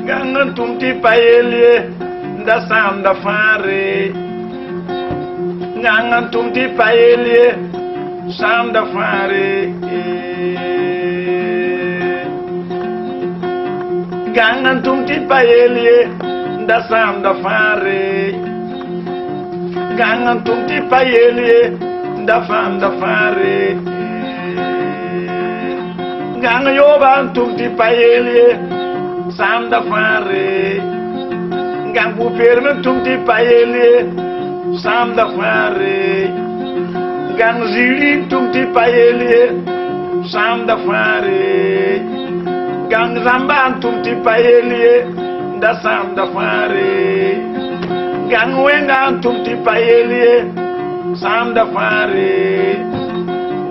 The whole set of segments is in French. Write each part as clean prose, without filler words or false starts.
Gangan tumti payelie da sam da fare. Gangan tumti payelie sam da fare. Gangan tumti payelie da sam da fare. Gangan tumti payelie da fam da fare. Gangan yoban tumti payelie sam da fare. Gang bu permen tumti payelie sam da fare. Gang zili tumti payelie sam da fare. Gang zamban tumti payelie da sam da fare. Gang wengan tumti payelie sam da fare.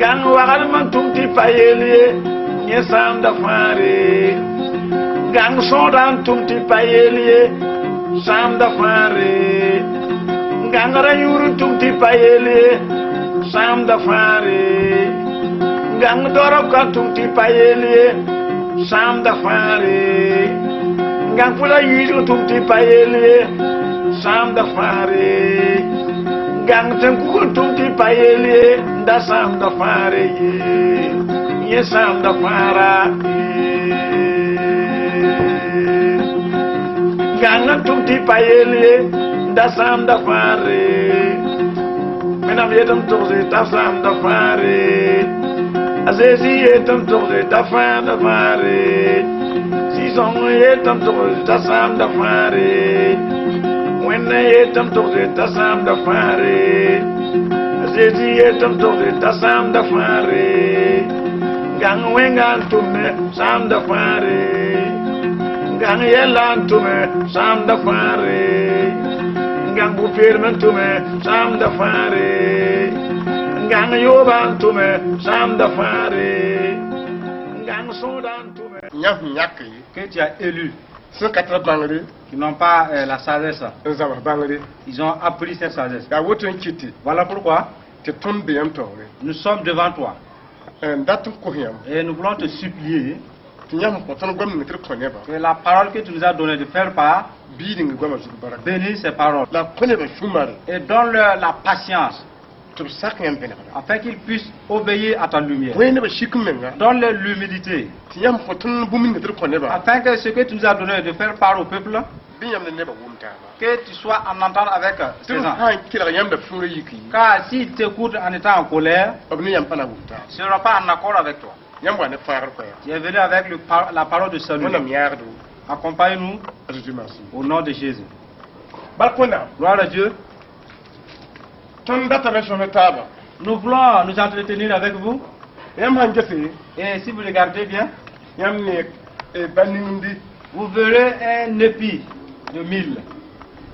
Gang wagalman tumti payelie nye sam da fare. Gang sodan tumti payelie sam da fare. Gang rayuru tumti payelie sam da fare. Gang dorobka tumti payelie sam da fare. Gang pula yuzu tumti payelie sam da fare. Gang tenku tumti payelie da sam da fare. Ye sam da fara. Gang tumti payelie da sam da fare. Menam yetam toze da sam da fare. Azezi yetam toze da fam da fare. Sison yetam toze da sam da fare. Wenne yetam toze da sam da fare. Azezi yetam toze da sam da fare. Gang wengan tume sam da fare. Gang yelan tume sam da fare. Gang bu firmen tume sam da fare. Gang yoban tume sam da fare. Gang sodan tume. Que tu as élu Ce 4 bangri, qui n'ont pas la sagesse. bangri. Ils ont appris cette sagesse. Ya woto nkiti. Voilà pourquoi Te tombe yam tore. nous sommes devant toi. Ndatu ko yam. Et nous voulons te supplier Tinyam ko tan gwam ngitir ko neba. que la parole que tu nous as donnée de faire part, Biding gwam zu barak. bénis ces paroles. La kone ba shumar. Et donne-leur la patience To sak yam bena. afin qu'ils puissent obéir à ta lumière. Wene ba shikum menga. Donne-leur l'humilité Tinyam ko tan bumin ngitir ko neba. afin que ce que tu nous as donné de faire part au peuple, Binyam ne neba wumta. que tu sois en entente avec ces Tum gens. ha kila yam da fure yiki. Car s'ils t'écoutent en étant en colère, Obni yam pana wumta. ils ne seront pas en accord avec toi. Yam wa ne faar ko ya. Tu es venu avec la parole de salut. Wona miyardo. Accompagne-nous Azuti masu. au nom de Jésus. Balkona. Gloire à Dieu. Ton data na shome taba. Nous voulons nous entretenir avec vous. Yam hanjese. Et si vous regardez bien, Yam ne banindi. vous verrez un épi de 1000.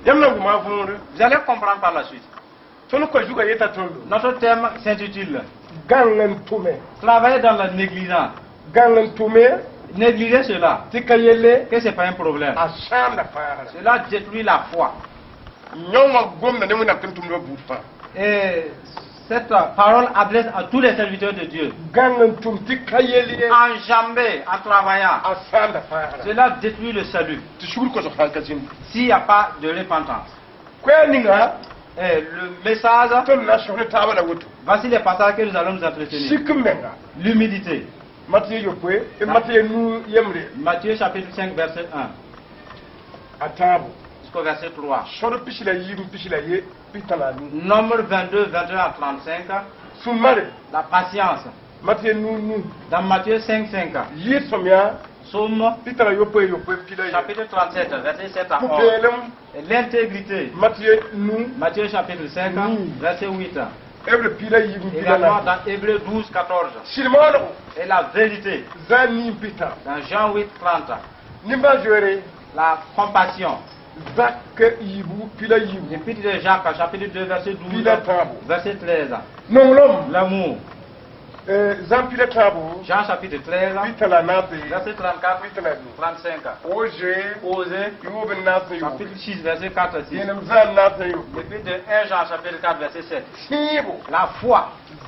Yam na guma funure. Vous allez comprendre par la suite. Tono ko juga yeta tondo. Notre thème s'intitule Gangan tume. Travailler dans la négligence. Gangan tume. Négliger cela, Tikayele. que ce n'est pas un problème. Asham da fara. Cela détruit la foi. Nyoma gomna ne muna kuntum do bufa. Et cette parole adresse à tous les serviteurs de Dieu. Gangan tum tikayele. Enjambé en travaillant, Asham da fara. cela détruit le salut. Tishur ko so halkazin. S'il n'y a pas de repentance. Kweninga. Et le message, Ton na shone taba la wutu. voici les passages que nous allons nous entretenir. Shikumenga. L'humilité. Matiye yopwe. E matiye nu yemre. Matthieu chapitre 5, verset 1 Atabu. jusqu'au verset 3. Shodo pishila yiru pishila ye. Pitala nu. Nombre 22, 21 à 35. Sumare. La patience. Matiye nu. Dans Matthieu 5, 5. Yi somya. Psaume Pitala yopwe pila ye. chapitre 37, verset 7 à 11. Kupelem. Et l'intégrité. Matiye nu. Matthieu chapitre 5, verset 8. Ebre pila yiru pila Également na. dans Hébreu 12, 14. Silmano. Et la vérité. Zani pita. Dans Jean 8, 30. Nimba jere. La compassion. Zak yibu pila yibu. Épître de Jacques, chapitre 2, verset 12. Pila tabu. Verset 13. Nongolom. L'amour. Zan pila tabu. Jean chapitre 13, Pitala nase. verset 34, Pitala nu. 35. Oje. Osée, Yoben nase yo. chapitre 6, verset 4 à 6. Yenem zan nase yo. Épître de 1 Jean, chapitre 4, verset 7. Sibo. La foi.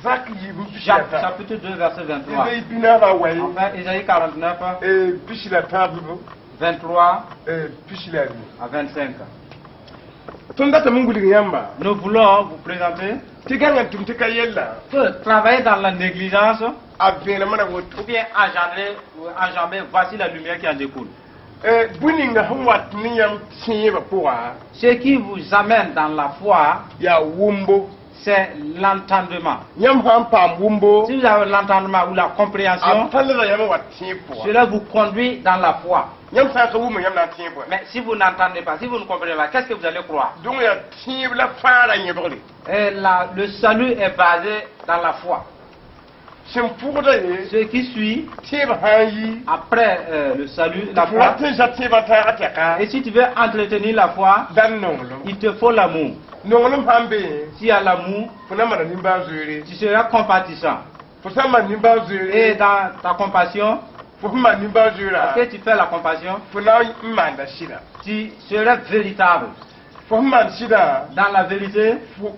Zak yibu pila Jacques, tabu. chapitre 2, verset 23. Ibe bina na wayi. Enfin, Isaïe 49, Pishila tabu. 23 Pichilari. à 25. Tondata Munguli Yamba. Nous voulons vous présenter Tiganga Tumtika Yella. que travailler dans la négligence Avenamana ou Wotu. bien enjamber, voici la lumière qui en découle. Buninga Hawat Niam Tieva Poa. Ce qui vous amène dans la foi, Ya Wumbo. c'est l'entendement. Yam Hampam Wumbo. Si vous avez l'entendement ou la compréhension, Apala Yama Tiempo. cela vous conduit dans la foi. Yam Saka Woman Yam Tiempo. Mais si vous n'entendez pas, si vous ne comprenez pas, qu'est-ce que vous allez croire? Donc ya Tiebla Fara Yaboli. Et le salut est basé dans la foi. Simpourda Ce qui suit Tieba Hayi. après le salut, la foi. Furate Jatiba Tarataka. Et si tu veux entretenir la foi, Dan Nonglo. il te faut l'amour. Nongolum Hambe. S'il y a l'amour, Funamana Nimba Zuri. tu seras compatissant. Fusama Nimba Et Zuri. dans ta compassion, Fuma Nimba Zura. parce que tu fais la compassion, Funa Manda Shida. tu seras véritable. Fuman Shida. Dans la vérité,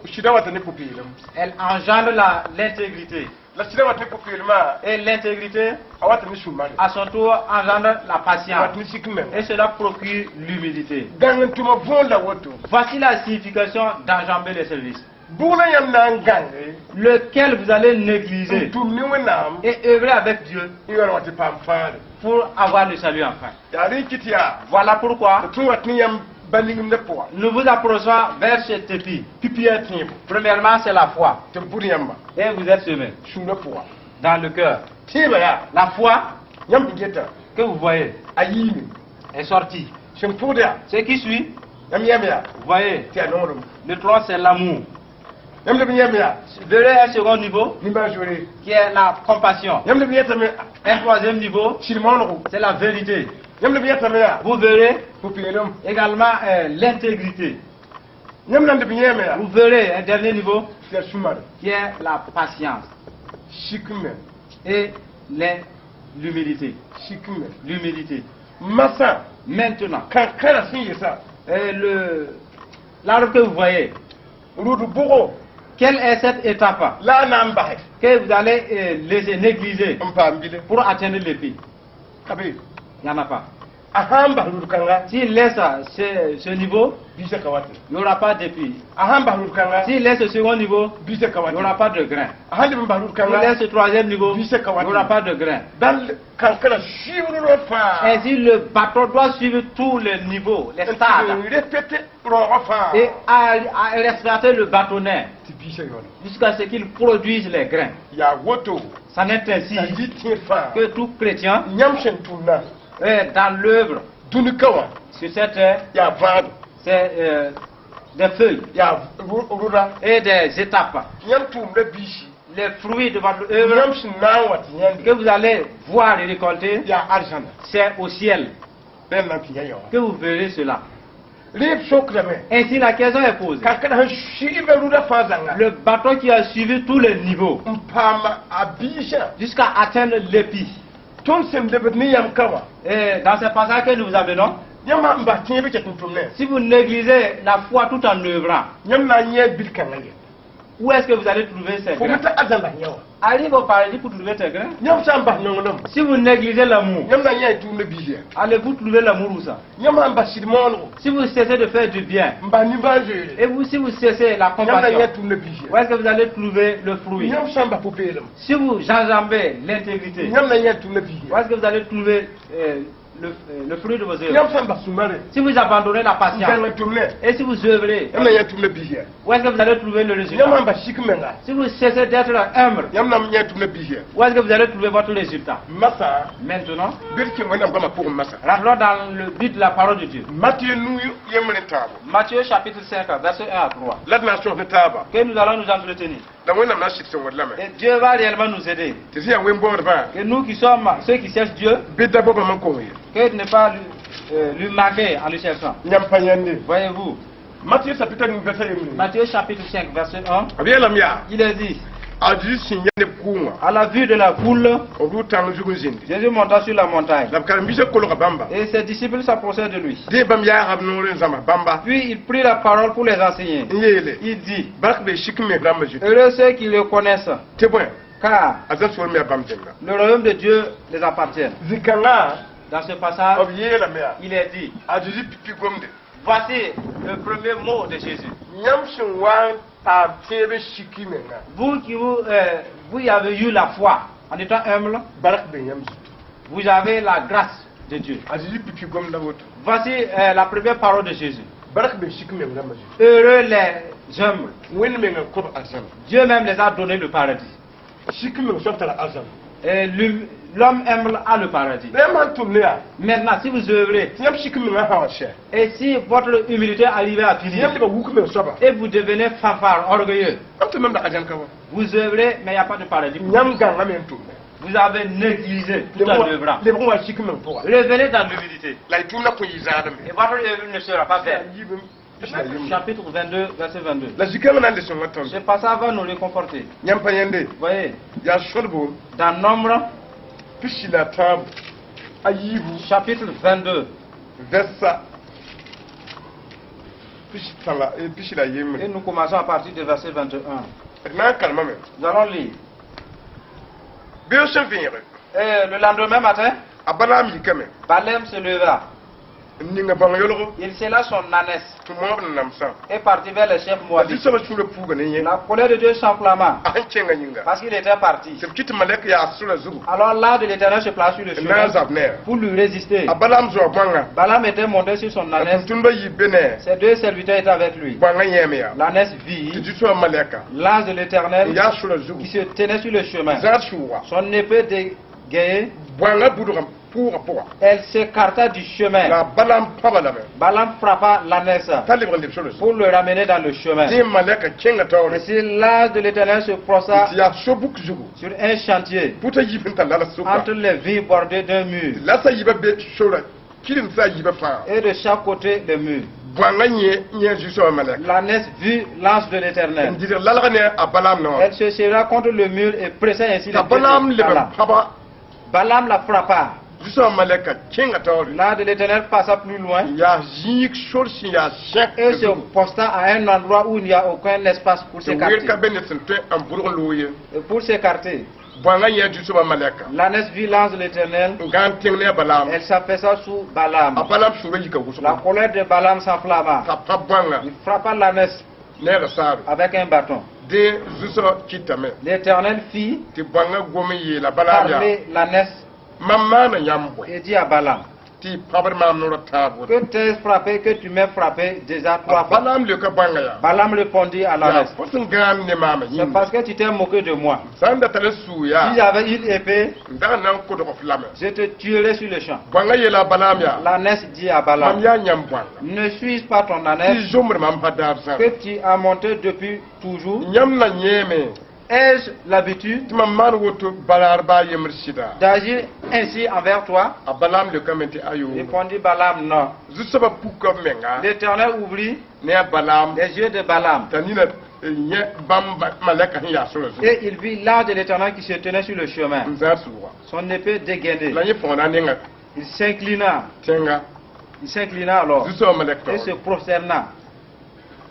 Shida Watani Pupilum. elle engendre l'intégrité. La Shida Watani Pupilma. Et l'intégrité, Awatani Shumari. à son tour, engendre la patience. Watani Sikmem. Et cela procure l'humilité. Gangantuma Bonda Woto. Voici la signification d'enjamber les services, Buna Yam Nangange. lequel vous allez négliger Tum Niwenam. et œuvrer avec Dieu Iwan Wati Pamfare. pour avoir le salut enfin. Yari Kitia. Voilà pourquoi Tu Watni Yam Banning Nepoa. nous vous approchons vers cet épi. Pipia Tim. Premièrement, c'est la foi. Tempuri Yamba. Et vous êtes semé Shumapoa. dans le cœur. Tiba. La foi Yam Geta. que vous voyez Ayini. est sortie. Simpuda. Ce qui suit, Yam Yamia. vous voyez, Tia Norum. le 3 c'est l'amour. Yam le Yamia. Verrez un second niveau Nimba Juri. qui est la compassion. Yam le Yatame. Un troisième niveau, Chilmonro. c'est la vérité. Yam le Yatamea. Vous verrez Pupilum. également l'intégrité. Yam Land de Yamia. Vous verrez un dernier niveau Tia Shumar. qui est la patience Shikume. et l'humilité. Shikume. L'humilité. Massa. Maintenant, Kankara Siyesa. l'arbre que vous voyez, Rudu Bogo. quelle est cette étape La Nambahe. que vous allez laisser négliger Mpambile. pour atteindre l'épi? Kabe. Il n'y en a pas. Ahamba Rudu Kanga. S'il laisse ce niveau, Bisa Kawati. il n'y aura pas d'épi. Ahamba Rudu Kanga. S'il laisse ce second niveau, Bisa il Kawati. n'y aura pas de grain. Ahandi Mbarudu S'il Kanga. laisse ce troisième niveau, il Bisa n'y Kawati. aura pas de grain. Dal Kankara Shivuru Rofa. Ainsi, le bateau doit suivre tous les niveaux, les stades, Répétez Rofa. et à respecter le bâtonnet Bisa Yon. jusqu'à ce qu'il produise les grains. Ya Woto. C'en est ainsi Sandi Tirfa. que tout chrétien Nyamshen Tuna. est dans l'œuvre Dunikawa. sur cette terre, Ya Vad. c'est des feuilles Ya Rura. et des étapes. Nyamtum de Bishi. Les fruits de votre œuvre Nyamshin Nawat Yandi. que vous allez voir et récolter, Ya Arjana. c'est au ciel Ben Nanki Yayo. que vous verrez cela. Rip Sokrame. Ainsi, la question est posée. Kankara Shiva Ruda Fazanga. Le bateau qui a suivi tous les niveaux Mpama Abisha. jusqu'à atteindre l'épi. Tonsen Debet Niyam Kawa. Et dans ce passage que nous vous amenons, Yama Mba Tiebe Chetumne. si vous négligez la foi tout en œuvrant, Yamna Nye Bilkangaye. où est-ce que vous allez trouver ces grains? Fumata Azala Yawa. Arrive au paradis pour trouver ces grains. Yam Samba Nongolom. Si vous négligez l'amour, Yamna Nye Tumne Bihia. allez-vous trouver l'amour où ça? Yama Mba Sidmono. Si vous cessez de faire du bien, Mba Nimba Jere. et si vous cessez la Yamna compassion, Nye Tumne Bihia. où est-ce que vous allez trouver le fruit? Yam Samba Pupelum. Si vous enjambez l'intégrité, Yamna Nye Tumne où Bihia. est-ce que vous allez trouver le fruit de vos œuvres? Yam Samba Sumare. Si vous abandonnez la patience, Yamna Tumne. et si vous œuvrez, Yamna Nye Tumne Bihia. où est-ce que vous allez trouver le résultat? Yamna Mba Shikmenga. Si vous cessez d'être humble, Yamna Nye Tumne Bihia. où est-ce que vous allez trouver votre résultat? Massa. Maintenant, Birki Wenam Gama pour Massa. rentrons dans le but de la parole de Dieu. Matthieu nous Yemre Tabo. Matthieu chapitre 5, verset 1 à 3. La nation de Taba. Que nous allons nous entretenir. La Wenam Nashik son Wadlame. Et Dieu va réellement nous aider. Tu sais, à Wimbo va. Que nous qui sommes ceux qui cherchent Dieu, Beta Boba Mankoye. que ne pas lui manquer en le cherchant. Nyampanyande. Voyez-vous, Matthieu chapitre nous verset Yemre. Matthieu chapitre 5, verset 1, Abia Lamia. il est dit, A dit signer Kuma. à la vue de la foule, Au bout de temps, Zindi. Jésus monta sur la montagne. La Karambisa Koloka Bamba. Et ses disciples s'approchaient de lui. De Bamia Rabnoren Zama Bamba. Puis il prit la parole pour les enseigner. Yele. Il dit, Bakbe Shikme Bramajut. heureux ceux qui le connaissent, Te bon. car Azan Swami Bamjenga. le royaume de Dieu les appartient. Zikanga. Dans ce passage, b yeela me yaa il est dit, a Jésus pipi gomde voici le premier mot de Jésus. yãmb sẽn wa n paam tẽebe siki menga Vous qui vous avez eu la foi en étant humble, bark ben yãmb zutu vous avez la grâce de Dieu. a Jésus pipi gomda woto Voici la première parole de Jésus. bark ben siki men rãmba zutu Heureux les humbles. wẽnd menga kob arzãma Dieu même les a donné le paradis. siki meng soab tara arzãma Et l'homme humble a le paradis. la yãmb sãn tʋm ne yaa Maintenant, si vous œuvrez, tɩ yãmb siki menga sã wa sɛ et si votre humilité arrive à tɩ finir, yãmb lebga wuk meng soaba et vous devenez fanfare, orgueilleux, yãmb tɩ mam da arzãn ka wa vous œuvrez, mais il n'y a pas de paradis. yãmb gãnga me n tʋmda Vous avez négligé tout en œuvrant. lebg wa siki meng pʋga Revenez dans l'humilité. la y tʋmda kõ yɩ zaadame Et votre œuvre ne sera pas vaine. yibm pisla yɩmba Chapitre 22, verset 22. la zikãngã na n le sõnga Ce tõnd passage va nous réconforter. yãmb pa yẽnde Vous voyez, yaa sõdbo dans Nombre, pisi la tãabo a yiibu chapitre 22, versa pisi la yembre et nous commençons à partir du verset 21. d na n kalma me Nous allons lire. beo sẽn vẽege Et le lendemain matin, a balaam yikame Balaam se leva. n ninga bãng yolgo Il sella son ânesse tɩ moab n namsã et partit vers les chefs a moabites. zu-soabã sũurã puuga ne yẽ La colère de Dieu s'enflamma a sẽn kẽnga yĩnga parce qu'il était parti. tɩ b kɩ tɩ malɛk yaa sʋrã zugu Alors l'ange de l'Éternel se place sur le n na n chemin zab neera pour lui résister. a balaam zoa bãnga Balaam était monté sur son a ânesse. tʋmtʋmdã yɩ be ne Ses deux serviteurs étaient avec lui. bãngã yẽeme yaa L'ânesse tɩ vit zu-soabã malɛka l'ange de n l'Éternel yaa sʋrã zugu qui se tenait sur le chemin. zãad sʋʋga Son épée dégayée, bãngã budgã pʋʋga pʋga elle s'écarta du chemin. la balaam pãba lame Balaam frappa l'ânesse t'a lebg n leb sʋrã zugu pour le ramener dans le chemin. dẽ malɛka kẽnga taoore Ainsi l'ange de l'Éternel se prosta tɩ yaa so-buk zugu sur un chantier puta yib n tall la soka entre les vignes bordées d'un mur la sa yiba be sora kirim sa yiba fãa et de chaque côté des murs. bãngã yẽ zu-soabã malɛka L'ânesse vit l'ange de n l'Éternel. dɩdg lalg ne a balaam nã wã Elle se serra contre le mur et pressa ainsi t'a les pieds balaam de leb n Balaam. pãba Balaam la frappa. zu-soabã malɛka kẽnga taoore L'ange de l'Éternel passa plus loin yaa zĩig sor sẽn yaa et se sẽk posta à un endroit où il n'y a aucun espace pour tɩ weer ka s'écarter. be ne sẽn tõe n bʋdg n loog ye Et pour s'écarter, bãngã yẽ zu-soabã malɛka l'ânesse vit l'ange de l'Éternel. n gã n tẽng ne a balaam Elle s'affaissa sous a Balaam. balaam sũurã yika La wʋsgo colère de Balaam s'enflamma. t'a pa bãnga Il frappa l'ânesse neega saare avec un bâton. dẽ zu-soab kɩtame L'Éternel fit tɩ bãngã gom n yeela balaam yaa parler l'ânesse mam maana yãmb bõe et dit à Balaam, tɩ pabd maam noorã tãab woto que t'ai frappé, que tu m'aies frappé déjà 3 fois. balaam leoka bãnga yaa Balaam répondit à yaa l'ânesse, fo sẽn gãam ne maama c'est yĩnga parce que tu t'es moqué de moi. sã n da tara suu Si yaa j'avais une épée, n dag na n kodg f lame je te tuerais sur le champ. bãngã yeela a balaam yaa L'ânesse dit à mam Balaam, yaa yãmb bãnga ne suis-je pas ton tɩ ânesse zomr mam pa daab zãng que tu as monté depuis toujours? yãmb na yẽeme Ai-je l'habitude tɩ mam maan woto balaar baa yembr sɩda d'agir ainsi envers toi? a balaam leokame tɩ ayo Répondit Balaam, non. zu-soabã puka b menga L'Éternel ouvrit ne a balaam les yeux de Balaam t'a nina yẽ bãmb malɛka sẽn yaa sora zugu et il vit l'ange de l'Éternel qui se tenait sur le chemin, n zãad sʋʋga son épée dégainée. la yẽ fõgna nenga Il s'inclina alors zu-soabã malɛk et se prosterna.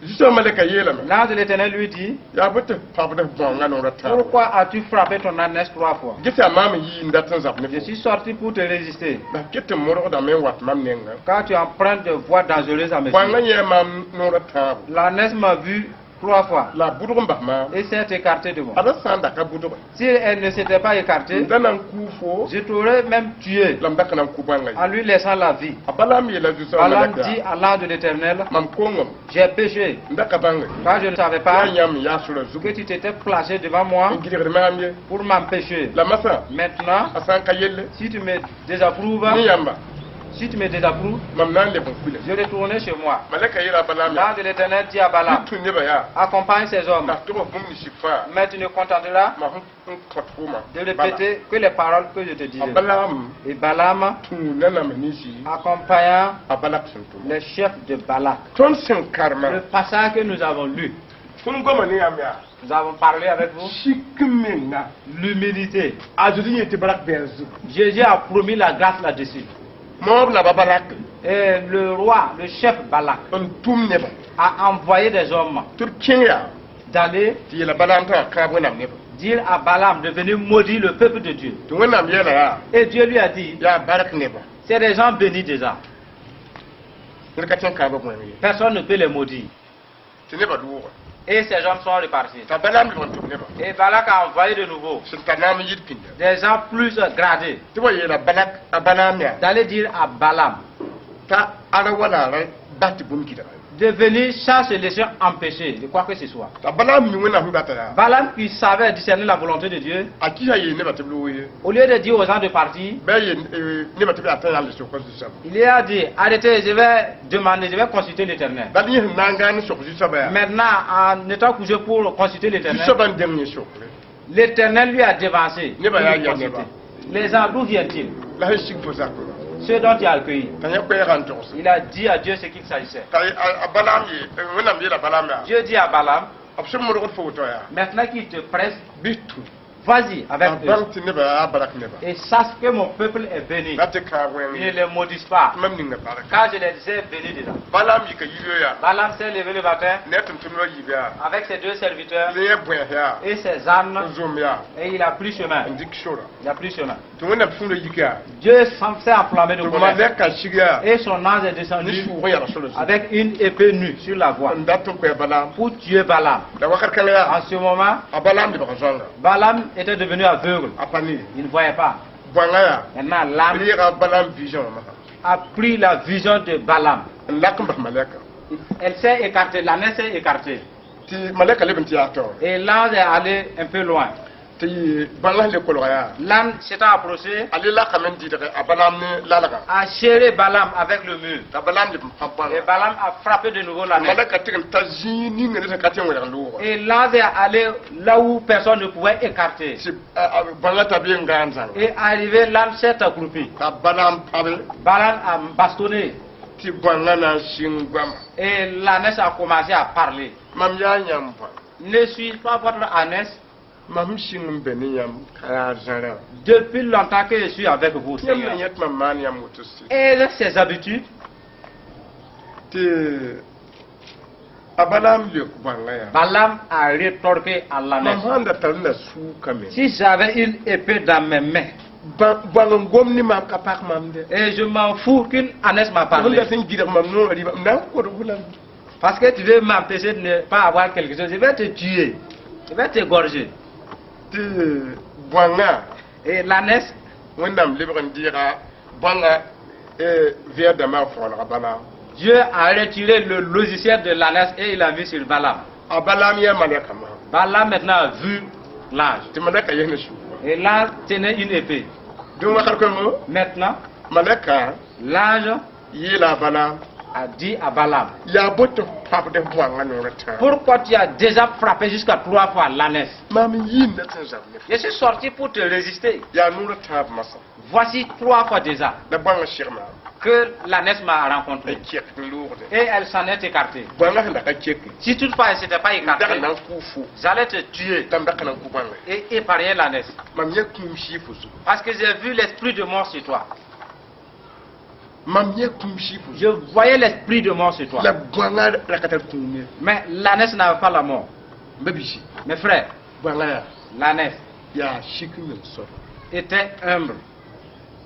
zu-soabã malɛka yeelame L'ange de l'Éternel lui dit, yaa bɩ tɩ pabd bãngã noorã tãab pourquoi as-tu frappé ton ânesse 3 fois? ges yaa maam n yɩ n dat n zab ne Je fo suis sorti pour te résister, la ket n morgdame n wat mam nenga car tu empruntes de voies dangereuses à me bãngã suivre. yẽ maam noorã tãabo L'ânesse m'a vu 3 fois la a bʋdg n bas maam et s'est écartée de moi. ada sã n daka bʋdge Si elle ne s'était pas n écartée, da na n kuu fo je t'aurais même tué la m dak na n kʋ bãnga en ye lui laissant la vie. a balaam yeela zu-soabã Balaam malɛk dit yaa à l'ange de l'Éternel, mam kongame j'ai péché, n daka bãnga ye car je ne savais yaa pas yãmb n yaa sora que zugu tu t'étais placé devant moi n gɩdgd maam ye pour m'empêcher. la masã Maintenant, a sã n ka yelle si tu me désapprouves, ne yãmba mam na n leb n kule je retournerai chez moi. malɛka yeela a balaam yaa L'ange de l'Éternel dit à Balaam, tɩ tũ nebã yaa accompagne ces hommes, la tʋg f bũmb nisi fãa mais tu ne contenteras ma n kõt fʋʋma de répéter que les paroles que je te a disais. balaam Et Balaam tũu nanam ninsi accompagnant a balak sẽn tʋma les chefs de Balak. tõnd sẽn karema Le passage que nous avons lu, tõnd goma ne yãmb yaa nous avons parlé avec vous, sik menga l'humilité. a zud yẽ tɩ balak bɛɛr zugu Jésus a promis la grâce là-dessus. moab la ba balak Et le roi, le chef Balak, n tʋm nebã a envoyé des hommes tɩ b kẽng yaa d'aller tɩ yeela balaam tɩ a kãab wẽnnaam nebã dire à Balaam de venir maudire le peuple de Dieu. tɩ wẽnnaam yɛɛla yaa Et Dieu lui a dit, yaa bark nebã C'est des gens bénis déjà. ne ka tiɲɛ kan bɛ bɔn ye Personne ne peut les maudire. tɛ ne ba dugu Et ces hommes sont repartis. ka Balaam ɲɔgɔn tun ne ba Et Balak a envoyé de nouveau sɛn ta naam yiri pinde des gens plus gradés tɩ wa yeela Balak a Balaam ya d'aller dire à Balaam t'a ara wala ra ba tɩ bũmb kɩdga de venir sans se laisser empêcher de quoi que ce soit. t'a Balaam mi wẽnnaam sẽn bata yaa Balaam qui savait discerner la volonté de Dieu, a kɩsa yeel nebã tɩ b loog ye au lieu de dire aux gens de partir, bɩ a yeel nebã tɩ b yaa tã yãl sok zu-soaba il a dit arrêtez, je vais demander, je vais consulter l'Éternel. bal yẽ sẽn na n gãan sok zu-soaba yaa Maintenant, en étant couché pour consulter l'Éternel, zu-soaba n deng yẽ sokre l'Éternel lui a devancé. Ne va y aller, pour ne consulter. va. Les gens, d'où viennent-ils? la sẽn sig fo zakra Ceux dont il a accueilli. t'a yẽ koɛɛgã n togs Il a dit à Dieu ce qu'il s'agissait. t'a a Balaam ye wẽnnaam yeela Balaam yaa Dieu dit à Balaam, b sẽn modgd fo woto yaa maintenant qu'il te presse, bɩ tu vas-y a avec bãng eux. tɩ nebã yaa barak nebã Et sache que mon peuple est béni. la tɩ kãag wẽng Il ne les maudisse pas. mam ninga bark Car je les ai bénis déjà. Balaam yika yir yaa Balaam s'est levé le matin ne tɩm tɩm ra yib yaa avec ses deux serviteurs le yẽ bões yaa et ses ânes n zom yaa et il a pris chemin. n dɩk sora Il a pris chemin. tɩ wẽnnaam sũurã yik yaa Dieu s'est enflammé de tɩ colère. malɛkã sig yaa Et son ange est ne descendu sʋʋg yãg sora zu avec une épée nue sur la voie n dat n koɛ Balaam pour tuer Balaam. la wakat kãng yaa En ce moment, a Balaam lebg zãnga Balaam était devenu aveugle. a pa ne Il ne voyait pas. bõanga yaa Maintenant, b l'âme yɩga Balaam vision wã masã a pris la vision de Balaam. n lak n bas malɛka Elle s'est écartée, l'âne s'est écartée. tɩ malɛka leb n tɩ yaa taoore Et l'ange est allé un peu loin. tɩ bãnga le kolga yaa L'âne s'étant approché, a le lakame n dɩdge a Balaam ne lalga a serré Balaam avec le mur. t'a Balaam leb n pa Et bãnga Balaam a frappé de nouveau l'âne. malɛka tɩg n ta zĩig ninga ne sẽn ka tɩ n wẽrg loogã Et l'ange est allé là où personne ne pouvait écarter. tɩ bãnga t'a bee n gãan zãng Et arrivé, l'âne s'est accroupi. t'a Balaam pabe Balaam a bastonné. tɩ bãnga na n sɩng goama Et l'ânesse a commencé à parler. mam yaa yãmb bõe Ne suis-je pas votre ânesse? mam sɩng n be ne yãmb ka yaa zãrã Depuis longtemps que je suis avec vous, yãmb Seigneur. me yẽ tɩ mam maan yãmb woto sɩ Et ses habitudes, tɩ a Balaam leok bãnga yaa Balaam a rétorqué à mam l'ânesse. sãn da tar n la sʋʋkame Si j'avais une épée dans mes mains, bãng n gom ne mam ka pak mam de et je m'en fous qu'une ânesse m'a fõn parlé, da sẽn gɩdg mam noorã rɩba m na n kod fʋla parce que tu veux m'empêcher de ne pas avoir quelque chose, je vais te tuer, je vais t'égorger. tɩ bõanga Et l'ânesse, wẽnnaam lebg n dɩɩga bãnga vɩa dãmbã fõolga Balaam Dieu a retiré le logiciel de l'ânesse et il a mis sur Balaam. a Balaam yaa malɛka masã Balaam maintenant a vu l'ange. tɩ malɛka yes ne sʋʋga Et l'ange tenait une épée. dũng wakar kõngo Maintenant, malɛka l'ange yeela a Balaam a dit à Balaam, yaa boto pabd bõanga noorã tãag pourquoi tu as déjà frappé jusqu'à 3 fois l'ânesse? mam yĩnda tɩ n zab ne Je suis sorti pour te résister. yaa noorã tãab masã Voici 3 fois déjà la bõanga segma que l'ânesse m'a a rencontré. kɛk n loogde Et elle s'en est écartée. bõanga sẽn da ka keke Si toutefois elle ne s'était pas dag écartée, na n kʋʋ fo j'allais te tuer tãmb da ka na n kʋ bõnga et épargner l'ânesse. mam yẽ kũum sɩɩ fo zugu Parce que j'ai vu l'esprit de mort sur toi. mam yẽ kũum sɩɩ fo zugu Je voyais l'esprit de mort sur toi. la bõanga ra ka tar kũum ye Mais l'ânesse n'avait pas la mort. ba bisi Mes frères, bõanga yaa l'ânesse yaa sik ning sor était humble.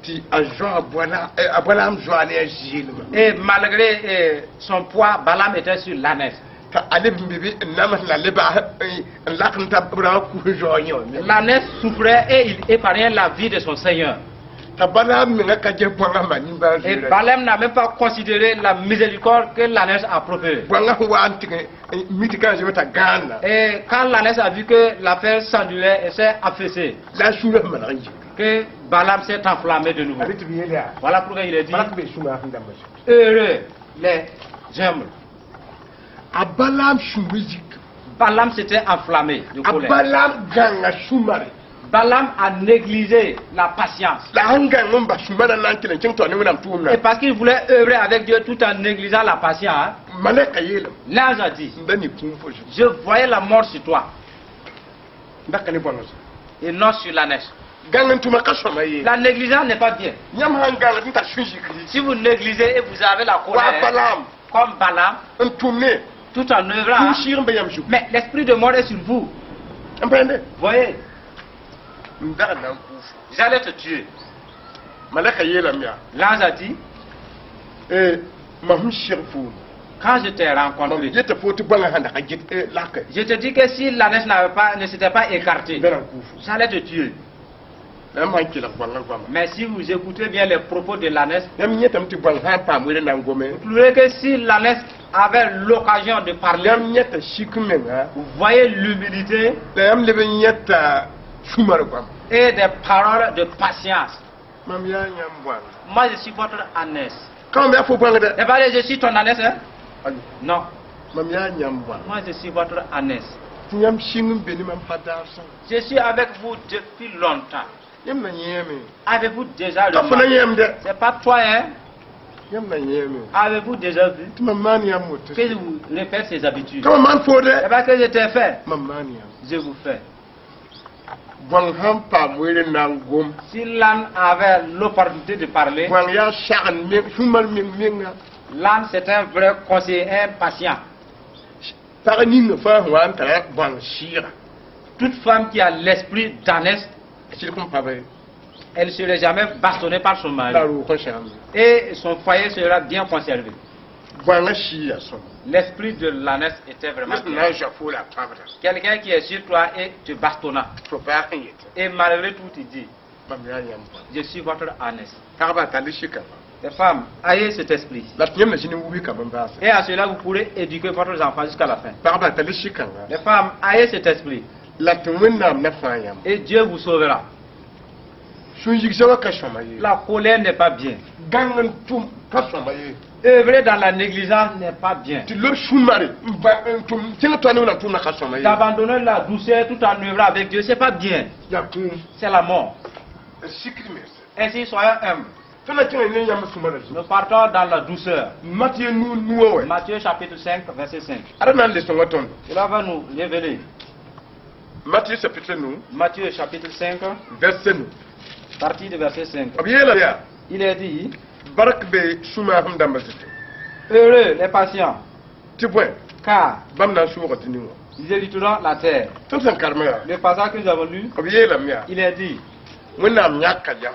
tɩ a Balaam zoa ne a zɩɩlma Et malgré son poids, Balaam était sur l'ânesse. t'a a leb n be be n nams la leba n lak n ta b rãngã kus zoa yẽ wã L'ânesse souffrait et il épargnait la vie de son Seigneur. t'a Balaam menga ka gɛ bõanga ma nimbãan Et zoeera Balaam n'a même pas considéré la miséricorde que l'ânesse a proférée. bõanga sẽn wa n tɩg mitkã zɩme t'a gãanna Et quand l'ânesse a vu que l'affaire s'annulait et s'est affaissée, la a sũurã sẽn maneg n yik que Balaam s'est enflammé de nouveau. a tɩ b yeel yaa Voilà pourquoi il est dit, balak be sũma sẽn dãmba heureux les humbles. a Balaam sũmb yik Balaam s'était enflammé de a colère. Balaam gãnga sũmare Balaam a négligé la patience. la sẽn gãng n bas sũmarã na n kell n kẽng tɔ ne wẽnnaam tʋʋmdã Et parce qu'il voulait œuvrer avec Dieu tout en négligeant la patience, malɛka yeelame l'ange a dit, n da ne kũum fo zugu je voyais la mort sur toi n daka ne bõnga zugu et non sur l'ânesse. gãng n tʋma ka sõma yee La négligence n'est pas bien. yãmb sãn gãngd n tar sũ zikri Si vous négligez et vous avez la wa colère, Balaam comme Balaam, n tʋm ne tout en œuvrant, kũum sɩɩg n be yam zugu mais l'esprit de mort est sur vous. n pẽende Voyez, n dag na n kʋʋ fo j'allais te tuer. malaka yela miya L'ange a dit, mahum shirfu quand je t'ai mam rencontré, yeta poti banga handa ka git laka je te dis que si l'ânesse ne s'était pas écartée, beran kufu ça allait te tuer. nam han kila banga banga Mais si vous écoutez bien les propos de l'ânesse, nam nyetam ti banga ha pa mwere na ngome vous trouvez que si l'ânesse avait l'occasion de parler, nam nyeta shikumenga vous voyez l'humilité nam lebe nyeta shumar kwam et des paroles de patience. mam ya nyam bwana Moi, je suis votre ânesse. quand me afo banga de Et pas je suis ton ânesse, hein? Non. mam ya nyam bwana Moi, je suis votre ânesse. nyam shingum beni mam fadar sa Je suis avec vous depuis longtemps. yam na nyeme Avez-vous déjà le ka fana mal? nyem de C'est pas toi, hein? yam na nyeme Avez-vous déjà vu mam man yam moto que vous répétez ses habitudes? kama man fo de C'est pas que je t'ai fait, mam man yam je vous fais. bang ham pa mwere na ngom Si l'âne avait l'opportunité de parler, bang ya shagan me shumar menga l'âne c'est un vrai conseiller, un patient. para ninga fa wan tara bang shira Toute femme qui a l'esprit d'ânesse, sil kum pa bay elle ne serait jamais bastonnée par son mari. daru ko sham Et son foyer sera bien conservé. bang shia son L'esprit de l'ânesse était vraiment bien. na jafo la pabra Quelqu'un qui est sur toi et te bastonna. to ba hanyet Et malgré tout, il dit, bam ya nyam je suis votre ânesse. ka ba tali shika Les femmes, ayez cet esprit. la nyam na jini wubi ka ban ba sa Et à cela, vous pourrez éduquer votre enfant jusqu'à la fin. ba ba tali shika Les femmes, ayez cet esprit. la tumwenna na fa yam Et Dieu vous sauvera. sun yigsawa ka shamaye La colère n'est pas bien. gangan tum ka shamaye Œuvrer dans la négligence n'est pas bien. ti lo shumari ba tum tinga to na tum na ka shamaye D'abandonner la douceur tout en œuvrant avec Dieu, c'est pas bien. ya tum C'est la mort. sikrimes Ainsi, soyons humbles. fana tinga ne yam sumara Nous partons dans la douceur. Matthieu nous ouais Matthieu chapitre 5, verset 5. ara nan le songa ton Cela va nous révéler. Matthieu chapitre nous Matthieu chapitre 5, verset nous partie de verset 5. abiyela ya Il est dit, barak be shuma ham damba zete heureux les patients, ti point car bam na shuwa tini wa ils hériteront la terre. to san karma ya Le passage que nous avons lu, abiyela miya il est dit, wonna am nyaka ja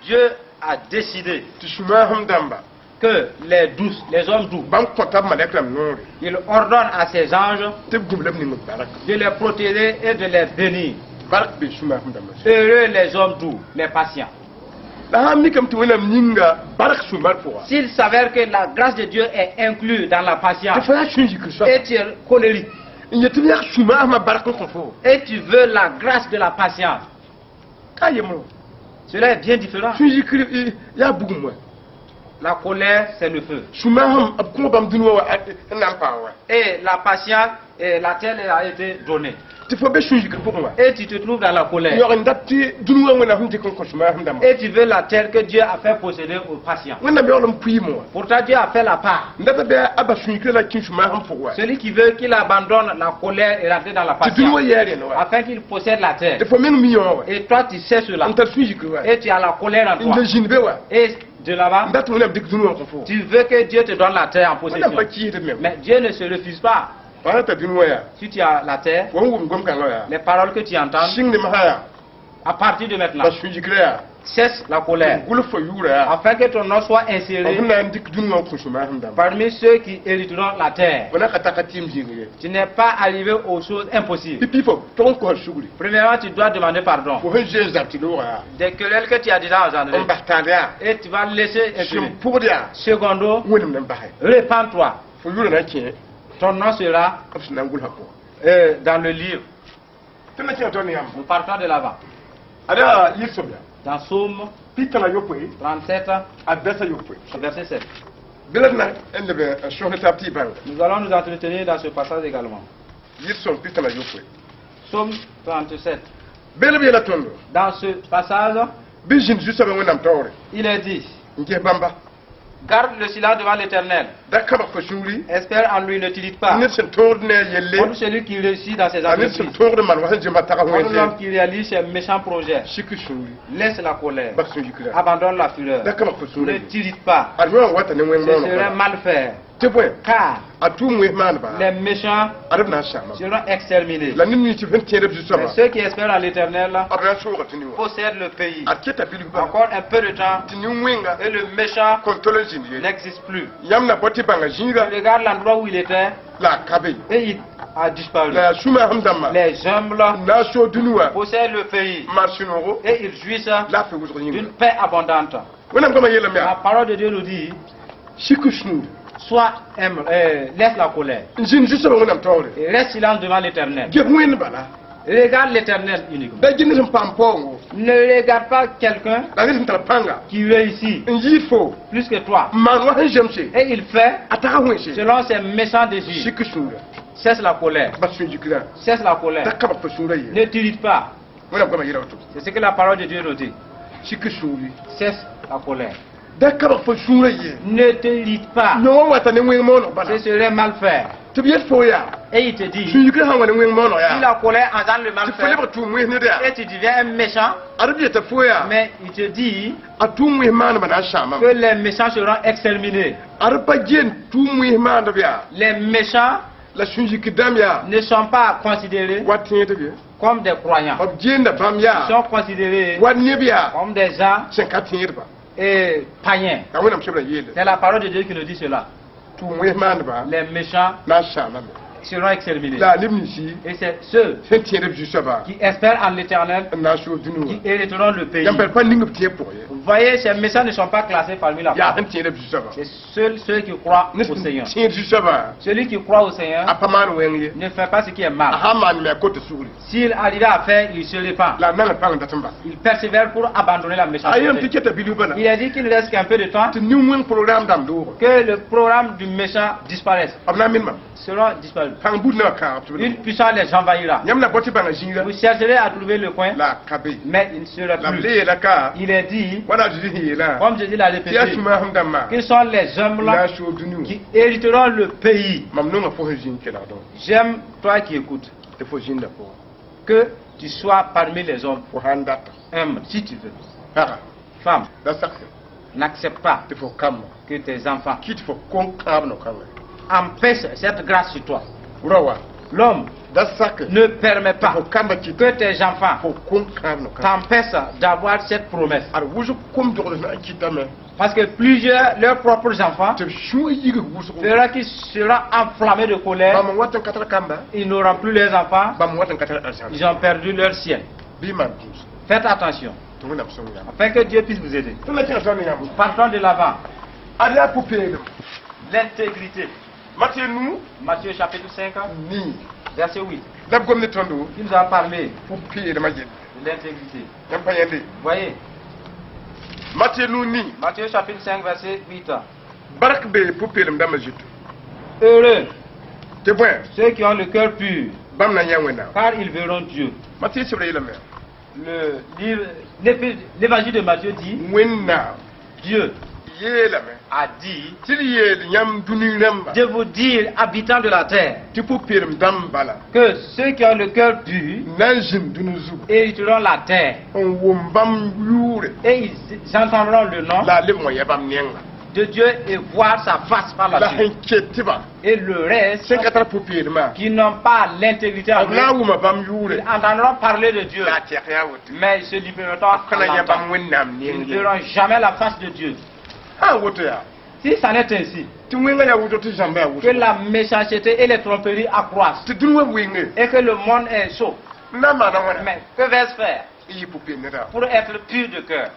Dieu a décidé ti shuma ham damba que les douces, les hommes doux, bam kota malakram nori il ordonne à ses anges te gublem ni barak de les protéger et de les bénir. barak be shuma ham damba Heureux les hommes doux, les patients. la ham ni kam ti wonna nyinga barak shuma pour S'il s'avère que la grâce de Dieu est inclue dans la te patience fa shunji ku so et tu es colérique nyeti ya shuma ma barak ko fo et tu veux la grâce de la patience, kayemo cela est bien différent. shunji kri ya bugumwa La colère, c'est le feu. shuma ham ab ko bam dunwa wa nan pa wa Et la patience, la terre a été donnée. ti fo be shunji kri pour moi Et tu te trouves dans la colère. yo ndatti dunwa ngona hum ti ko shuma ham damba Et tu veux la terre que Dieu a fait posséder aux patients. ngona be olom puyi mo Pourtant, Dieu a fait la part. ndata be aba shunji kri la kin shuma ham pour wa Celui qui veut qu'il abandonne la colère et rentre dans la ti dunwa patience, yare no wa afin qu'il possède la terre. te fo men mi yo wa Et toi, tu sais cela. anta shunji kri wa Et tu as la colère en toi. inde jinbe wa Et de là-bas, ndata wona dik dunwa ko fo tu veux que Dieu te donne la terre en wona possession. ba ki de mem Mais Dieu ne se refuse pas. wa ta dunwa ya Si tu as la terre, wo ngum gom kan ya les paroles que tu entends, shing ni ma ya à partir de maintenant, ba shunji kri ya cesse la colère. gulu fo yura ya Afin que ton nom soit inséré ngona ndik dunwa ko shuma ham damba parmi ceux qui hériteront la terre. wona kata ka tim jingi Tu n'es pas arrivé aux choses impossibles. pipi fo ton ko shuguri Premièrement, tu dois demander pardon fo hen je zartilo wa des querelles que tu as déjà engendrées. on bartanda Et tu vas laisser shim imprimer. pour dia Secondo, wonum nan bahay répands-toi. fo yura na ki Ton nom sera abs nan gul hapo dans le livre. tana ki to ni am Nous partons de l'avant. ada yisobya Dans Psaume pitala yopoy 37, adasa yopoy verset 7. biladna ende be shohna tapti bang Nous allons nous entretenir dans ce passage également. yisom pitala yopoy Psaume 37. bele be la tondo Dans ce passage, bijin juste be wonam tawre il est dit, nge bamba garde le silence devant l'Éternel. da kaba ko shuri Espère en lui, ne t'irrite pas. nit sen torde yelle Comme celui qui réussit dans ses anit sen entreprises. torde man wa jema taka Comme l'homme wete qui réalise ses méchants projets. shiki shuri Laisse la colère. baksu jikra Abandonne la fureur. da kaba ko Ne shuri t'irrite pas. arwa wata ne wen Ce serait mo mal faire. te point Car a tout moué man ba les méchants arab na shama seront exterminés. la nini ci fen tiere du Mais sama ceux qui espèrent en l'éternel arna so ga tini wa possèdent le pays. a keta bilu ba Encore un peu de temps tini mwenga et le méchant kontolo jini n'existe plus. yamna boti banga jinga Regarde l'endroit où il était la kabe et il a disparu. la shuma hamdama Les humbles na so dunuwa possèdent le pays marchinoro et ils jouissent la fe wuzro d'une yinga paix abondante. wonam gama yela La mea parole de Dieu nous dit, shikushnu sois laisse la colère njin juste ba wonam tawre et reste silence devant l'éternel. ge mwen bala Regarde l'éternel uniquement. da jinni sam pampongo Ne regarde pas quelqu'un da ngi tam panga qui réussit nji fo plus que toi. man wa jemse Et il fait ataka wense selon ses méchants désirs. shikushnu Cesse la colère. ba su jikira Cesse la da colère. kaba fa sura ye Ne t'irrite pas. wonam gama yela to C'est ce que la parole de Dieu nous dit. shikushnu Cesse la colère. da kaba fa sura ye Ne t'irrite pas. no wata ne wen mono bala Ce serait mal faire. to biet fo ya Et il te dit, su jikira ha wen wen mono si ya la colère engendre le mal ti fele ba faire, tu mwen ne da et tu deviens un méchant, arabi ta fo ya mais il te dit atu mwen man bana shama que les méchants seront exterminés. arba jen tu mwen man da biya Les méchants la su jikidam ya ne sont pas considérés watin ta biya comme des croyants. ob jen da bam Ils ya sont considérés wat ne biya comme des gens sen katin ba païens. ka wonam shebra yele C'est la parole de Dieu qui nous dit cela. tu mwen man ba Les méchants na shama seront exterminés. la libni si Et c'est ceux sen tiere bi saba qui espèrent en l'éternel na so dunu qui hériteront le pays. yam per pan ningu tie pour ye Vous voyez, ces méchants ne sont pas classés parmi la ya foi. sen tiere bi saba C'est seuls ceux qui croient ne au Seigneur. tiere bi saba Celui qui croit au Seigneur apaman wen ye ne fait pas ce qui est mal. ahaman me ko to suri S'il arrive à faire, il se répand. la nana pan da tamba Il persévère pour abandonner la ayam méchanceté. tiketa bilu bana Il a dit qu'il ne reste qu'un peu de temps te niwen programme dam do que le programme du méchant disparaisse. abna min ma Seront disparus. pan bud na ka Une puissance les envahira. nyam na boti banga jinga Vous chercherez à trouver le coin, la kabe mais il ne sera la plus. le la ka Il est dit, wana jiji la comme je dis la ya répété, shuma hamdama qu'ils sont les hommes la là so dunu qui hériteront le pays. mamnu ma fo jin kela do J'aime, toi qui écoutes, te fo jin da fo que tu sois parmi les hommes fo handata humbles, si tu veux. ha Femme, da sakse n'accepte pas te fo kam que tes enfants kit fo kon kam no kam empêchent cette grâce sur toi. urawa L'homme da sakse ne permet pas fo kamba kit que tes enfants fo kon kam no kam t'empêchent d'avoir cette promesse. ar wuju kum do na kitame Parce que plusieurs, leurs propres enfants, te shu yiga wusu verront qu'ils seront enflammés de colère. bam watan katara kamba Ils n'auront plus leurs enfants. bam watan katara arsan Ils ont perdu leur sien. bi man tus Faites attention, to wona so ngam afin que Dieu puisse vous aider. to la tin so ngam Partons de l'avant. ada poupée L'intégrité. Matthieu nous Matthieu chapitre 5, ni verset 8. lab gom ne tondo Il nous a parlé poupée de majid de l'intégrité. yam payande Voyez, Matthieu nous ni Matthieu chapitre 5, verset 8. barak be poupée de majid Heureux te point ceux qui ont le cœur pur, bam na nyawena car ils verront Dieu. Matthieu c'est vrai la mer Le livre, l'évangile de Matthieu dit, wenna Dieu ye la mer a dit, til ye nyam dunu namba de vous dire, habitants de la terre, ti poupée dam bala que ceux qui ont le cœur pur nanjin dunu zu hériteront la terre on wombam yure et ils entendront le nom la le mo yabam nenga de Dieu et voir sa face par la la suite. henketiba Et le reste, sen katara poupée ma qui n'ont pas l'intégrité en la eux, wuma bam ils yure entendront parler de Dieu, la tiya wotu mais ils se libéreront à kana l'entendre. yabam wennam Ils ne nenga verront jamais la face de Dieu. ah wotu ya Si ça n'est ainsi, ti wenga ya wotu ti jamba ya wotu que la méchanceté et les tromperies accroissent ti dunu wenga et que le monde est chaud, na ma na wana mais que vais-je faire yi poupée ne da pour être pur de cœur?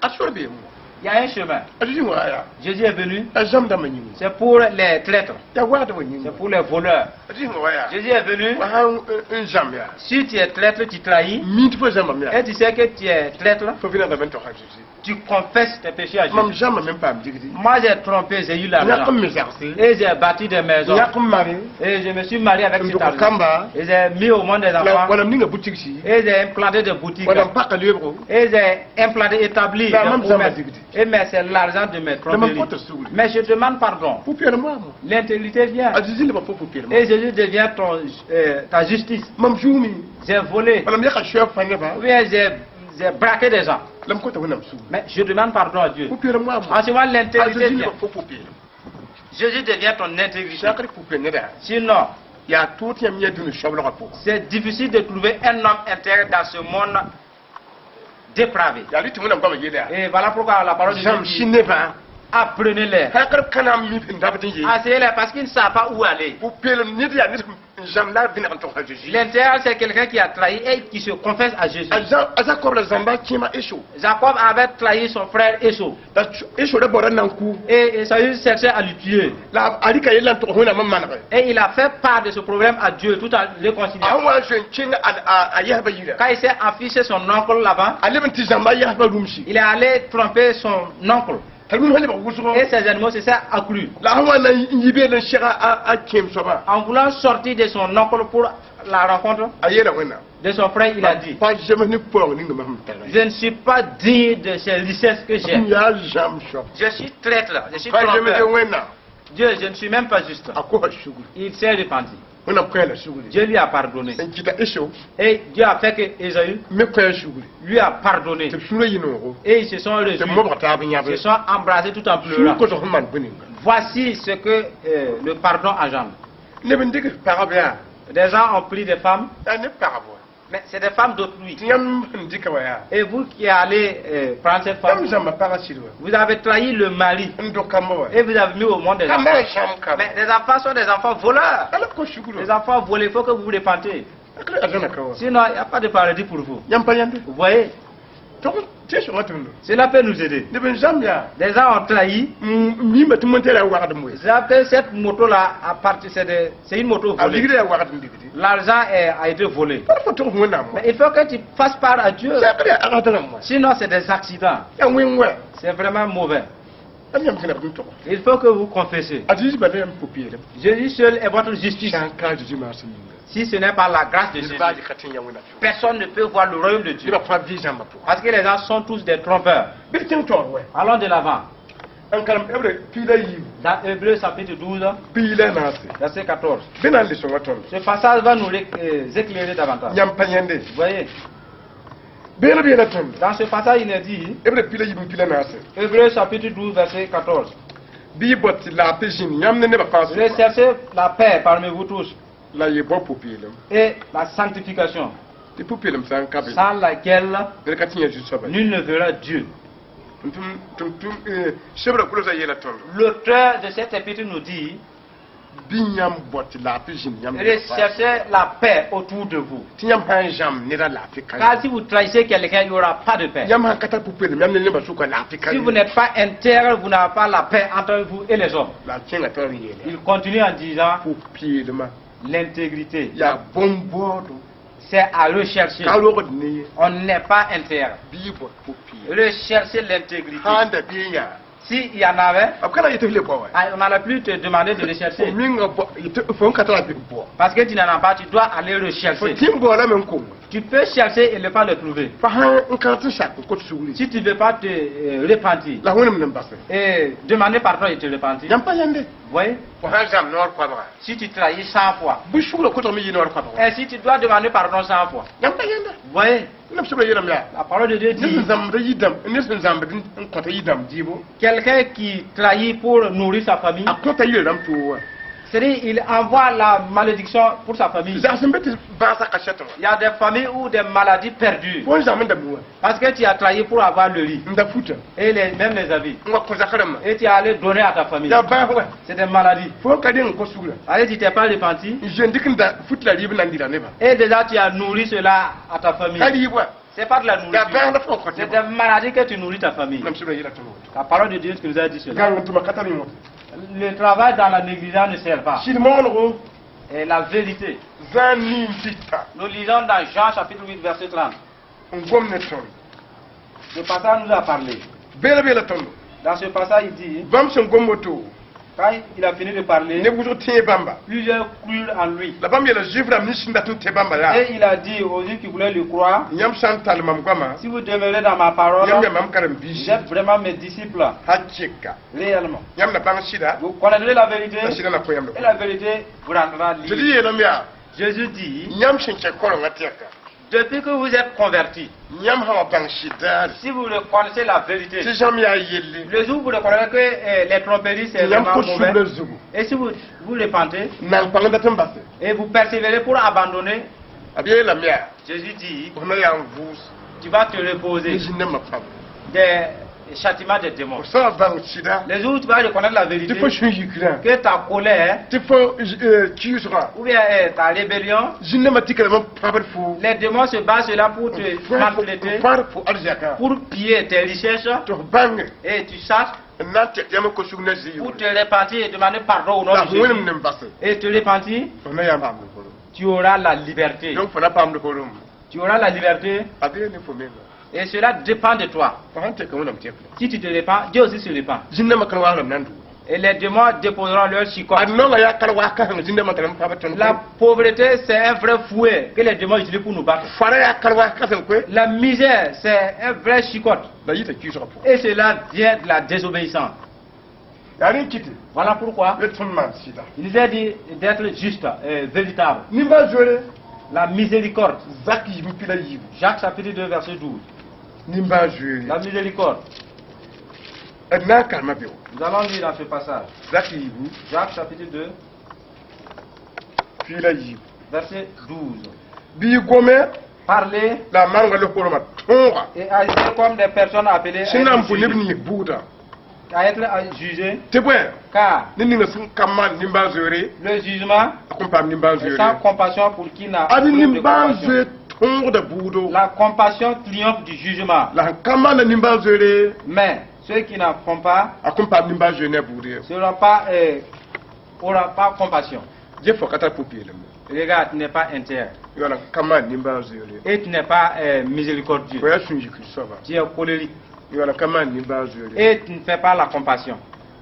asor be mu Il y a un chemin. ajiji wa ya Jésus est venu, ajam da manyi c'est pour les traîtres, ya wa da wanyi c'est pour les voleurs. ajiji wa ya Jésus est venu, wa ha un jam ya si tu es traître, tu trahis, mi ti fo jam ya et tu sais que tu es traître, fo vina da bento hajiji tu confesses tes péchés à mam Jésus. jam même pas me digdi Moi j'ai trompé, j'ai eu ya l'argent kum mi jarsi et j'ai bâti des maisons ya kum mari et je me suis marié avec cet nduko argent kamba et j'ai mis au monde des la enfants wala ninga boutique si et j'ai implanté des boutiques wala paka lebro et j'ai implanté, établi La des même promesses. ça m'a dit. Et mais c'est l'argent de mes la mam tromperies. pota souli Mais je demande pardon. poupée moi mo L'intégrité vient ajiji le ba poupée et Jésus devient ta justice. mam jumi J'ai volé wala mi ka chef fanya ba ou bien j'ai braqué des gens. lam ko ta wonam su Mais je demande pardon à Dieu. poupée moi mo En ce moment, l'intégrité ajiji le vient. ba poupée Jésus devient ton intégrité. Chakri poupée neda. Sinon, Ya tout yam ya dunu shoblo ka pour. c'est difficile de trouver un homme intègre dans ce monde dépravé. Ya li tumuna ngoma yeda. Et voilà pourquoi la parole de Dieu Jam dit, shinne ba. apprenez-les. Hakar kana mi ndabati yi. Asseyez-les parce qu'ils ne savent pas où aller. Poupée le nid ya nid jam la bin anto ha Jésus. L'intérieur, c'est quelqu'un qui a trahi et qui se confesse à Jésus. Aza ko la zamba kima esho. Jacob avait trahi son frère Esau. Da esho da boran nan ku. Et Esaü cherchait à lui tuer. La alika yelan to hona mamman re. Et il a fait part de ce problème à Dieu tout en le considérant. Awa je chin a yahba yira. Quand il s'est affiché son oncle là-bas, Aleben ti zamba yahba rumshi. il est allé tromper son oncle. Talun hali ba wusuro. Et ses animaux se sont accrus. La hawa na yibe na shira a kem soba. En voulant sortir de son oncle pour la rencontre Ayela wena. de son frère, il a dit, Pas jamais ni pour ni no maham tala. je ne suis pas digne de ces richesses que j'ai. Ya jam shop. Je suis traître, je suis Pas jamais de trompeur. wena. Dieu, je ne suis même pas juste. Ako shuguri. Il s'est repenti. Wena kwela shuguri. Dieu lui a pardonné. En kita esho Et Dieu a fait que Esaü me kwela shuguri. lui a pardonné. Te shuro yino. Et ils se sont Te réunis. mo bata binya Ils se be. sont embrassés tout en Shuru pleurant. ko to man buninga. Voici ce que le pardon engendre. Ne bendige parabia. Des gens ont pris des femmes, Ne parabo. mais c'est des femmes d'autrui. Tiam ndika waya. Et vous qui allez prendre cette femme, Tam zamba parasirwa. vous avez trahi le mari Ndo kamba wa. et vous avez mis au monde des enfants. Kamba sham kamba. Mais les enfants sont des enfants voleurs. Ala ko shuguru. Les enfants volés, il faut que vous vous repentez. Akre azana kawa. Sinon, il n'y a pas de paradis pour vous. Yam payande. Vous voyez, To te so matundo. cela peut nous aider. Ne ben zambia. Les gens ont trahi. Mi matumonte la wa kadam we. Vous savez, cette moto-là, à partir, c'est une moto volée. Aligre la wa kadam digiti. L'argent a été volé. Par photo wona mo. Mais il faut que tu fasses part à Dieu. Sakre akatana mo. Sinon, c'est des accidents. Ya wenwa. C'est vraiment mauvais. Anyam kana dum to. Il faut que vous confessez. Adiji ba dem popiere. Jésus seul est votre justice. Chanka jiji ma sin. Si ce n'est pas la grâce de Ni Jésus, ba di katin ya wona. personne ne peut voir le royaume de Dieu. Diba fa vision ma pour. Parce que les gens sont tous des trompeurs. Bir tin to we. Allons de l'avant. An kalam ebre pila yi. Dans Hébreux chapitre 12, Pila na se. verset 14. Benan le so waton. Ce passage va nous éclairer davantage. Nyam panyande. Vous voyez, Bela bela ton. dans ce passage, il est dit, Ebre pila yi pila na se. Hébreux chapitre 12, verset 14. Bi bot la pejin yam ne ba passe. Recherchez la paix parmi vous tous La ye bo popile. et la sanctification, Ti popile msan kabe. sans laquelle Bel katin ya juste ba. nul ne verra Dieu. Tum sebra kulo za yela ton. L'auteur de cette épître nous dit, Bi nyam bot la pejin yam. recherchez la paix autour de vous. Ti nyam han jam ne da la fi kan. Car si vous trahissez quelqu'un, il n'y aura pas de paix. Yam han kata popile yam ne ba su ko la fi kan. Si vous n'êtes pas intègre, vous n'avez pas la paix entre vous et les hommes. La tiens à ton yele. Il continue en disant, Popile ma. l'intégrité, Ya bombodo. c'est à rechercher. Kalo ko ni On n'est pas intègre. bi bot popile. Recherchez l'intégrité. Handa biya. S'il y en avait, Akala yete le ko wa. on n'allait plus te demander de rechercher. Minga bo yete fon kata bi bo. Parce que tu n'en as pas, tu dois aller Fo rechercher. timbo la men ko. Tu peux chercher et ne pas le trouver. Fa han nkatu shak ko tsuli. Si tu ne veux pas te repentir La wonam nem basse. et demander pardon et te repentir, Yam pa yande. vous voyez, Fo han jam nor kwa ba. si tu trahis 100 fois, Bu shura ko to mi nor kwa ba. et si tu dois demander pardon 100 fois, Yam pa yande. vous voyez, Nam shura yeram ya. la parole de Dieu Nis dit, zam da yidam, nis zam din ko ta yidam dibo. quelqu'un qui trahit pour nourrir sa famille, Akota yeram to. c'est-à-dire il envoie la malédiction pour sa famille. Za sem beti ba sa kashata. Il y a des familles où des maladies perdues. Fo jam da buwa. Parce que tu as trahi pour avoir le riz Nda futa. et même les avis. Nga ko zakarama. Et tu es allé donner à ta famille. Ya ba wa. C'est des maladies. Fo ka den ko sura. Allez, tu t'es pas repenti. Je ndikin da futla ribi nan dira ne ba. Et déjà tu as nourri cela à ta famille. Kali wa. C'est pas de la Ya nourriture. ba na fo ko C'est te. des maladies que tu nourris ta famille. Nam shura yela to. La parole de Dieu qui nous a dit cela. Ga ntu makata ni mo. Le travail dans la négligence ne sert pas. Shil mo no. Et la vérité. Zani ntita. Nous lisons dans Jean chapitre 8 verset 30. Ngom ne ton. Ce passage nous a parlé. Bela bela ton. Dans ce passage, il dit, Bam son gomoto. quand il a fini de parler, Ne buzo tie bamba. plusieurs crurent en lui. La bam yela jivra mi shinda tun te bamba ya. Et il a dit aux gens qui voulaient le croire, Nyam santal mam gama. si vous demeurez dans ma parole, Nyam ya mam karam vous bishi. êtes vraiment mes disciples, Hacheka. réellement. Nyam na bang shida. Vous connaîtrez la vérité, Na shida na ko yam. et la vérité vous rendra Jeli libre. yela mia. Jésus dit, Nyam shinche koro ngatiaka. depuis que vous êtes convertis, Yam ha bang shidar. Si vous reconnaissez la vérité, Ti jam ya yelle. le jour où vous reconnaissez que les tromperies c'est Yam vraiment ko mauvais, shubla zugu. et si vous repentez Nan pang da tambase. et vous persévérez pour abandonner, Abiye la mia. Jésus dit, Ona ya mvus. tu vas te reposer Jinne ma pam. des châtiments des démons. Ko sa bang shida. Les jours où tu vas reconnaître la Ti vérité, fo shuji kran. que ta colère Ti fo kiusra. ou bien ta rébellion, Jinne ma tikala ma pabar fu. les démons se basent là pour te maltraiter, Far fu arjaka. pour piller tes richesses, To bang. et tu cherches Na te yam ko shugna zi. pour te repentir et demander pardon au nom La de Jésus. wonum nem basse. Et te repentir, Ona ya pam ko. tu auras la liberté. Donc fana pam ko rum. Tu auras la liberté Abiye ne fo menga. et cela dépend de toi. Fa hante ko wonam tek. Si tu te repens, Dieu aussi se repent. Jinne ma kan wa nandu. Et les démons déposeront leur chicotte. Adnonga ya karwa ka hang jinne ma kan pa baton. La pauvreté, c'est un vrai fouet que les démons utilisent pour nous battre. Fara ya karwa ka san ko. La misère, c'est un vrai chicotte. Da yita kiusra fu. Et cela vient de la désobéissance. Yarin kiti. Voilà pourquoi Le tonman sida. il nous a dit d'être juste, véritable. Nimba jore. La miséricorde. Zak yibu pila yibu. Jacques chapitre 2, verset 12. Nimba jore. La miséricorde. Adna kalma biyo. Nous allons lire dans ce passage. Zak yibu Jacques chapitre 2, pila yibu. verset 12. Bi gome Parlez la manga le koroma tonga. et agissez comme des personnes appelées Sinam fu à être nebni jugées. buda. À être jugées, Tebwe. car Nini nga sun kamma nimba jore. le jugement Akumpa nimba est jore. sans compassion pour qui n'a Adi preuve de nimba compassion. jore tonga da budo. La compassion triomphe du jugement. La kamma na nimba jore. Mais ceux qui n'en font pas Akumpa nimba jore ne bude. n'auront pas compassion. Je fo kata popi le. Regarde, tu n'es pas intègre Yona kamma nimba jore. et tu n'es pas miséricordieux. Ko ya sun jikri soba. Tu es colérique Yona kamma nimba jore. et tu ne fais pas la compassion.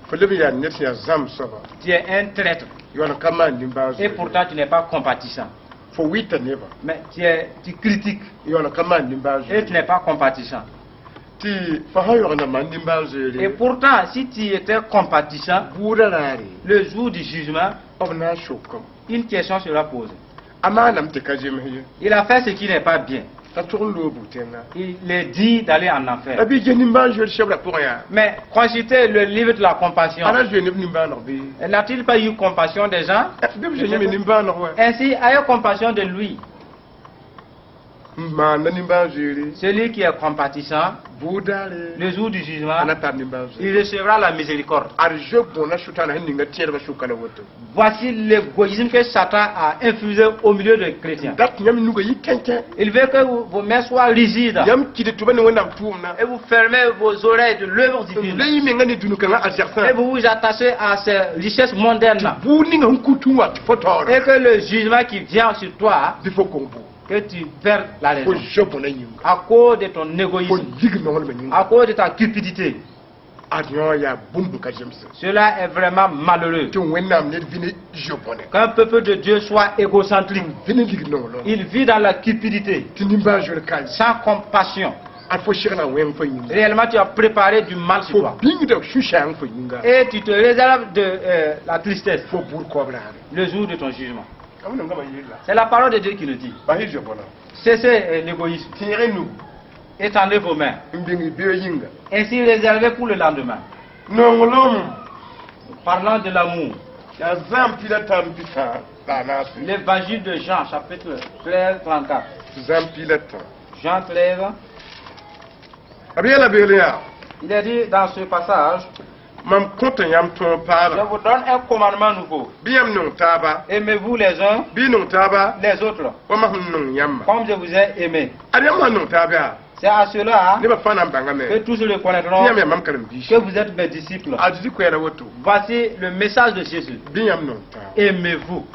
Fo lebi ya net ya zam soba. Tu es un traître Yona kamma nimba jore. et pourtant tu n'es pas compatissant. Fo wita neba. Mais tu critiques Yona kamma nimba et tu jore. n'es pas compatissant. Ti fa ha yona man nimba Et jore. pourtant, si tu étais compatissant, Buda lari. le jour du jugement, Obna shokom. une question sera posée. Ama nam te kajem hiye. Il a fait ce qui n'est pas bien. Ta tourne lo butenga. Il est dit d'aller en enfer. Abi je nimba jore chebra pour ya. Mais consultez le livre de la compassion. Ala je nimba no bi. N'a-t-il pas eu compassion des gens? Bi je nimba no wa. Ainsi, ayez compassion de lui. Ma na nimba jore. Celui qui est compatissant, Buda le. le jour du jugement, Ana ta nimba jore. il recevra la miséricorde. Arjo bona shutana hinninga tierba shukala woto. Voici l'égoïsme que Satan a infusé au milieu des chrétiens. Dat nyam nuga yikenke. Il veut que vos mains soient rigides Yam kide tubane wonam tumna. et vous fermez vos oreilles de l'œuvre divine. Lei me ngani dunuka nga Et asersan. vous vous attachez à ces richesses mondaines là. Buni nga hukutuwa fotor. Et que le jugement qui vient sur toi, Bifo kombo. que tu perds la Fo raison. jobo na nyinga. À cause de ton Fo égoïsme, yig no wala nyinga. à cause de ta cupidité. Adyo ya bumbu ka jemse. Cela est vraiment malheureux. To wenam ne vini jobone. Qu'un peuple de Dieu soit égocentrique. Vini lig no lo. Il vit dans la cupidité, Tinimba jor kai. sans compassion. Al fo shirna wen fo nyinga. Réellement, tu as préparé du mal sur Fo toi. bing de shushan fo nyinga. Et tu te réserves de la tristesse Fo bur kobra. le jour de ton jugement. Amuna ngama yilla. C'est la parole de Dieu qui le dit. Ba hi jobona. Cessez l'égoïsme. Tire nu. Étendez vos mains. Mbingi be yinga. Ainsi réservez pour le lendemain. Nongolom. Parlant de l'amour. Ya zam pila tam pisa. La nasi. L'évangile de Jean, chapitre 13, 34. Zam pila tam. Jean 13, Abiya la belia. il est dit dans ce passage, Mam konta yam ton je para. vous donne un commandement nouveau. Biyam non taba. Aimez-vous les uns Bi non taba. les autres, Wa ma non yamma. comme je vous ai aimé. Adiyam ma non taba. C'est à cela Ne ba fana mbanga que me. tous le reconnaîtront Biyam ya mam karam bi. que vous êtes mes disciples. Adidi ko yara woto. Voici le message de Jésus. Biyam non taba. Aimez-vous.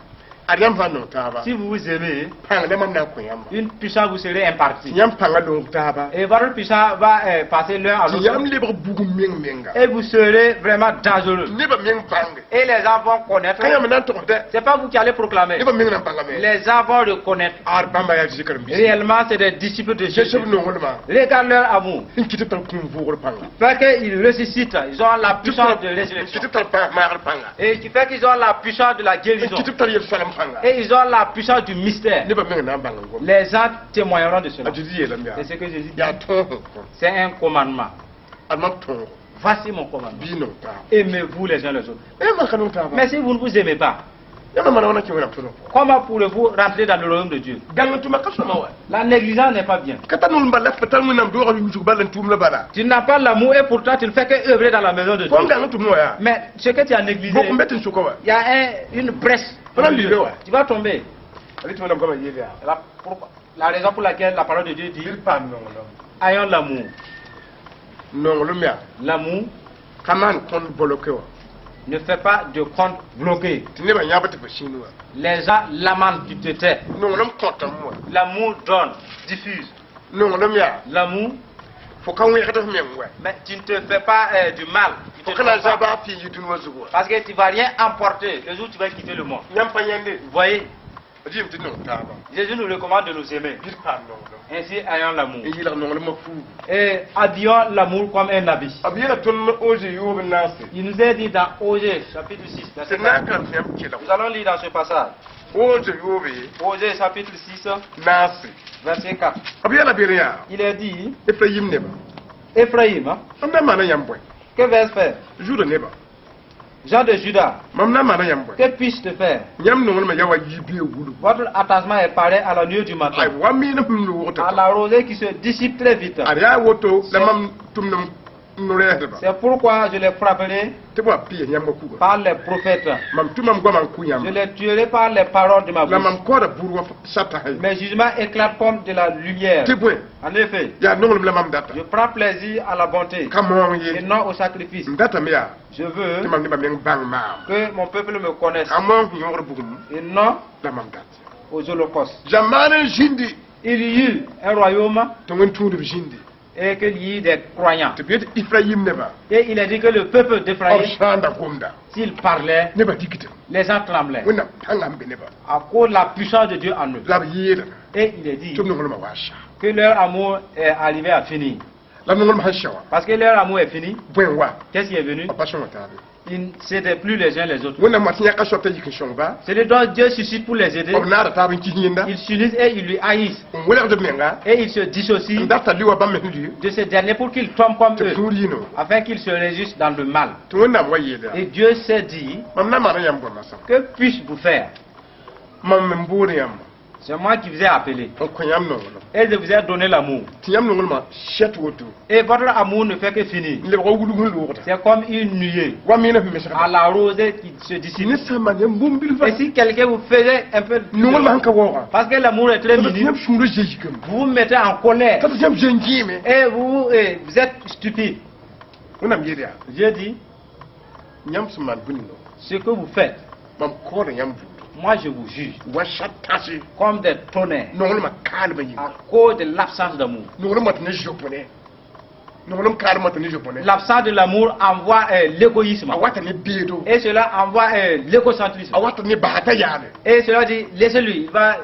Adiyam fa non taba. Si vous vous aimez, Panga de mam na ko yamma. une puissance vous serait impartie. Yam panga non taba. Et votre puissance va passer l'un à Yam l'autre. libre bugu ming minga. Et vous serez vraiment dangereux. Ne ba ming panga. Et les gens vont connaître. Kaya nan to de. C'est pas vous qui allez proclamer. Ne ba ming nan panga me. Les gens vont reconnaître. Ar bamba ya ji karam bi. Réellement, c'est des disciples de Jésus. Jesub non holma. Regarde leur amour. In kiti tan kum vugur panga. Fait qu'ils ressuscitent. Ils ont la puissance de résurrection. Kiti tan pa ma panga. Et qui fait qu'ils ont la puissance de la guérison. Kiti tan yel salam panga Et ils ont la puissance du mystère. ne ba men na banga ngom Les gens témoigneront de cela. ajidi ye lam ya C'est ce que Jésus dit. ya ton C'est un commandement. alma ton Voici mon commandement. bi no ta Aimez-vous les uns les autres. e ma kanu ta ba Mais si vous ne vous aimez pas, ya ma na wana ki wona ton comment pourrez-vous rentrer dans le royaume de Dieu? gangan tuma kaso ma wa La négligence n'est pas bien. kata nul mbala fatal mu nam do ko yu balan tum la bala Tu n'as pas l'amour et pourtant tu ne fais que œuvrer dans la maison de Dieu. ko gangan tum no ya Mais ce que tu as négligé, boko metin su ko wa il y a une brèche. Voilà l'idée, ouais. Tu vas tomber. ali tuma nam ko ma yele ya La raison pour laquelle la parole de Dieu dit bir pa no no ayons l'amour. no lu mia L'amour kaman kon bloqué wa ne fait pas de compte bloqué. tine ba nyaba te fa shinu wa Les gens lamentent, tu te tais. no lam kontam mo L'amour donne, diffuse. no lam ya L'amour, fo kan wi xata mem wa mais tu ne te fais pas du mal. Tu te fo kana trompes pas. jaba fi yidun wa zuwa Parce que tu ne vas rien emporter le jour où tu vas quitter le monde. nyam pa yende Vous voyez, ajim tin no ta ba Jésus nous recommande de nous aimer. bir pa no no Ainsi, ayons l'amour. e yila no lam fu Et habillons l'amour comme un habit. abiyela ton oje yo ben nasi Il nous est dit dans Osée, chapitre 6, verset c'est na 4. kan fem kila Nous allons lire dans ce passage. oje yo be Osée, chapitre 6, nasi verset 4. abiyela bir ya Il est dit, efrayim ne ba Éphraïm, hein, amna mana yam boy que vais-je faire? judo ne ba Jean de Judas, mamna mana yam boy que puis-je te faire? nyam no ma yawa yibe wulu Votre attachement est pareil à la nuit du ay matin, wa mi na hum lu wota à la rosée qui se dissipe très vite. ariya woto la mam tum nam no re ba C'est pourquoi je les frapperai te bo pi nyam ku ba par les prophètes. mam tumam gwa ku nyam Je les tuerai par les paroles de ma la bouche. mam ko da burwa sata hay Mes jugements éclatent comme de la lumière. te boy En effet, ya no la mam data je prends plaisir à la bonté kamon et ye non au sacrifice. data me ya Je te veux mam ni ba men bang ma que mon peuple me connaisse kamon yo bugum et non la mam data aux holocaustes. jamane jindi Il y eut un royaume to ngon tundu jindi et qu'il y eut des croyants. te biet Ifrayim ne ba Et il a dit que le peuple o d'Éphraïm, shanda gomda s'il parlait, ne ba dikite les gens tremblaient wona tangam be ne ba à cause de la puissance de Dieu en eux. la yeda Et il a dit tum no ma washa que leur amour est arrivé à finir. la no ma hashawa Parce que leur amour est fini, bwen wa qu'est-ce qui est venu? papa shon tabe Ils ne s'aidaient plus les uns les autres. wona ma tinya ka shota yikin shon ba C'est le don Dieu suscite pour les aider. o na da taben kihinda Ils s'unissent et ils lui haïssent. on wala de menga Et ils se dissocient ndata liwa ba mehdi de ce dernier pour qu'ils tombent comme te eux, tulino afin qu'ils se réjouissent dans le mal. to wona wa yeda Et Dieu s'est dit, mam na ma na yam goma sa que puis-je vous faire? mam mburi yam C'est moi qui vous ai appelé. on ko yam no Et je vous ai donné l'amour. ti yam no ma shet woto Et votre amour ne fait que finir. le ko wulu wulu wota C'est comme une nuée wa mi na fi à mesha la rosée qui se dissipe. ni sama ne mbumbil fa Et si quelqu'un vous faisait un peu... no ma hanka wo Parce que l'amour est très ta minime, yam shumdo jeji kam vous vous mettez en colère. ta yam jenjime Et vous êtes stupide. wona mi yeda Dieu dit, nyam suman bunino ce que vous faites, mam ko da yam bu moi je vous juge wa shatasi comme des tonnerres no ma kal ba yi à cause de l'absence d'amour. no ma tane jopone no kal ma tane jopone L'absence de l'amour envoie l'égoïsme. a wata ne bedo Et cela envoie l'égocentrisme. a wata ne ba ta yale Et cela dit, laissez-lui, il va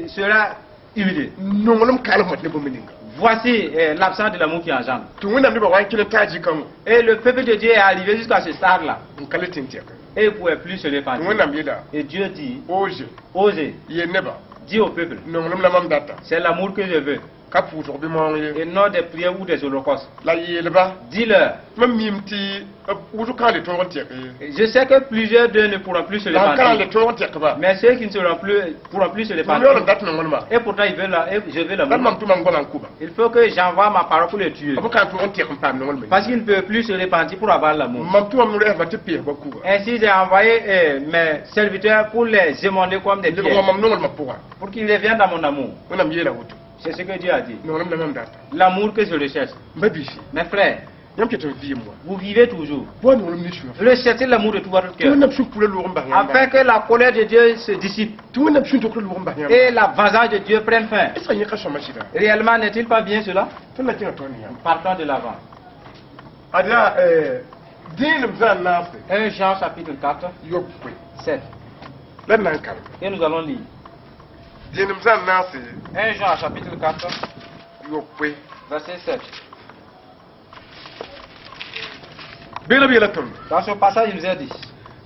sera humilié. no kal ma ne bo meninga Voici l'absence de l'amour qui engendre. to wona mi ba wa kile taji kan Et le peuple de Dieu est arrivé jusqu'à ce stade-là. on kale tintia kan Et il ne pouvait plus se to repentir. wona mi da Et Dieu dit, oje osez, ye ne ba dis au peuple, no la mam data c'est l'amour que je veux. ka puto bi mo ye Et non des prières ou des holocaustes. la yele ba Dis-leur, mam mimti wutu kan le to won tek je sais que plusieurs d'eux ne pourront plus se la kan le repentir. to won tek ba Mais ceux qui ne pourront plus se mi yo repentir. data no ma Et pourtant, ils veulent et je veux kan l'amour. mam tu mam golan kuba Il faut que j'envoie ma parole pour les tuer. abu kan to won tek pam no ma Parce qu'ils ne peuvent plus se repentir pour avoir l'amour. mam tu mam no re va te pe ba kuba Ainsi, j'ai envoyé mes serviteurs pour les émonder comme des le ko pierres, mam no ma puwa pour qu'ils reviennent dans mon amour. wona mi yela wutu C'est ce que Dieu a dit. no la mam data L'amour que je recherche. mabisi Mes frères, yam ke to vi moi vous vivez toujours. bo no ni shu Recherchez l'amour de tout votre to cœur. na shu kula lu mba Afin que la colère de Dieu se dissipe to na shu to kula lu mba et la vengeance de Dieu prenne fin. est-ce que ka shama shida Réellement, n'est-il pas bien cela? to na kina to ni yam Partons de l'avant. ada dinum zan nafi 1 Jean chapitre 4, yopwe 7. lan nan kal Et nous allons lire. dinum zan nafi 1 Jean chapitre 4, yopwe verset 7. bela bela ton Dans ce passage, il nous est dit,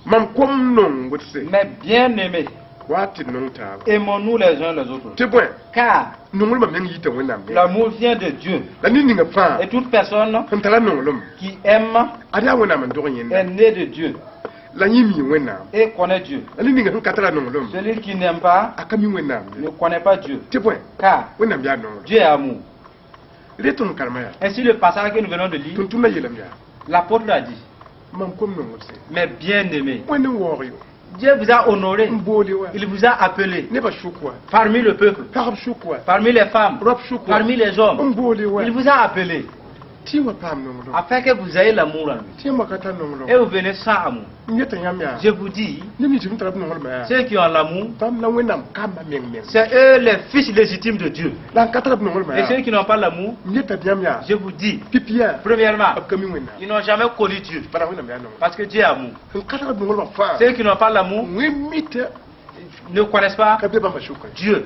Mam kom non wotse. Mais bien aimés, Wati non ta. aimons-nous les uns les autres. Te bon. Car Non ma men yita wonam. l'amour vient de Dieu. La ni nga fa. Et toute personne Ntala non lum. qui aime Ada wonam ndo yen. est née de Dieu La ni mi wonam. et connaît Dieu. La ni nga katala non lum. Celui qui n'aime pas Akami wonam. ne connaît pas Dieu. Te bon. Car Wonam ya non. Dieu est amour. Reton karmaya. Ainsi le passage que nous venons de lire, Tuntuna yelam ya. l'apôtre a dit, Mam kom non wotse. mais bien aimé, Woni woriyo. Dieu vous a honoré, Mbole wa. il vous a appelé Ne ba shukwa. parmi le peuple, Tarab shukwa. parmi les femmes, Rob shukwa. parmi les hommes. Mbole wa. Il vous a appelé Tiwa pam non lum. afin que vous ayez l'amour en lui. Tiwa kata non lum. Et vous venez sans amour. Nyeta yamya. Je vous dis, Ni mi tum tarab non lum ya. ceux qui ont l'amour, Tam la wonam kamba meng. c'est eux les fils légitimes de Dieu. La katarab non lum Et ya. ceux qui n'ont pas l'amour, Nyeta yamya. je vous dis, Pipia. premièrement, Akami wonam. ils n'ont jamais connu Dieu. Bara wonam ya non. Parce que Dieu est amour. Katarab non lum fa. Ceux qui n'ont pas l'amour Mwe mita ne connaissent pas kabe ba shukwa. Dieu.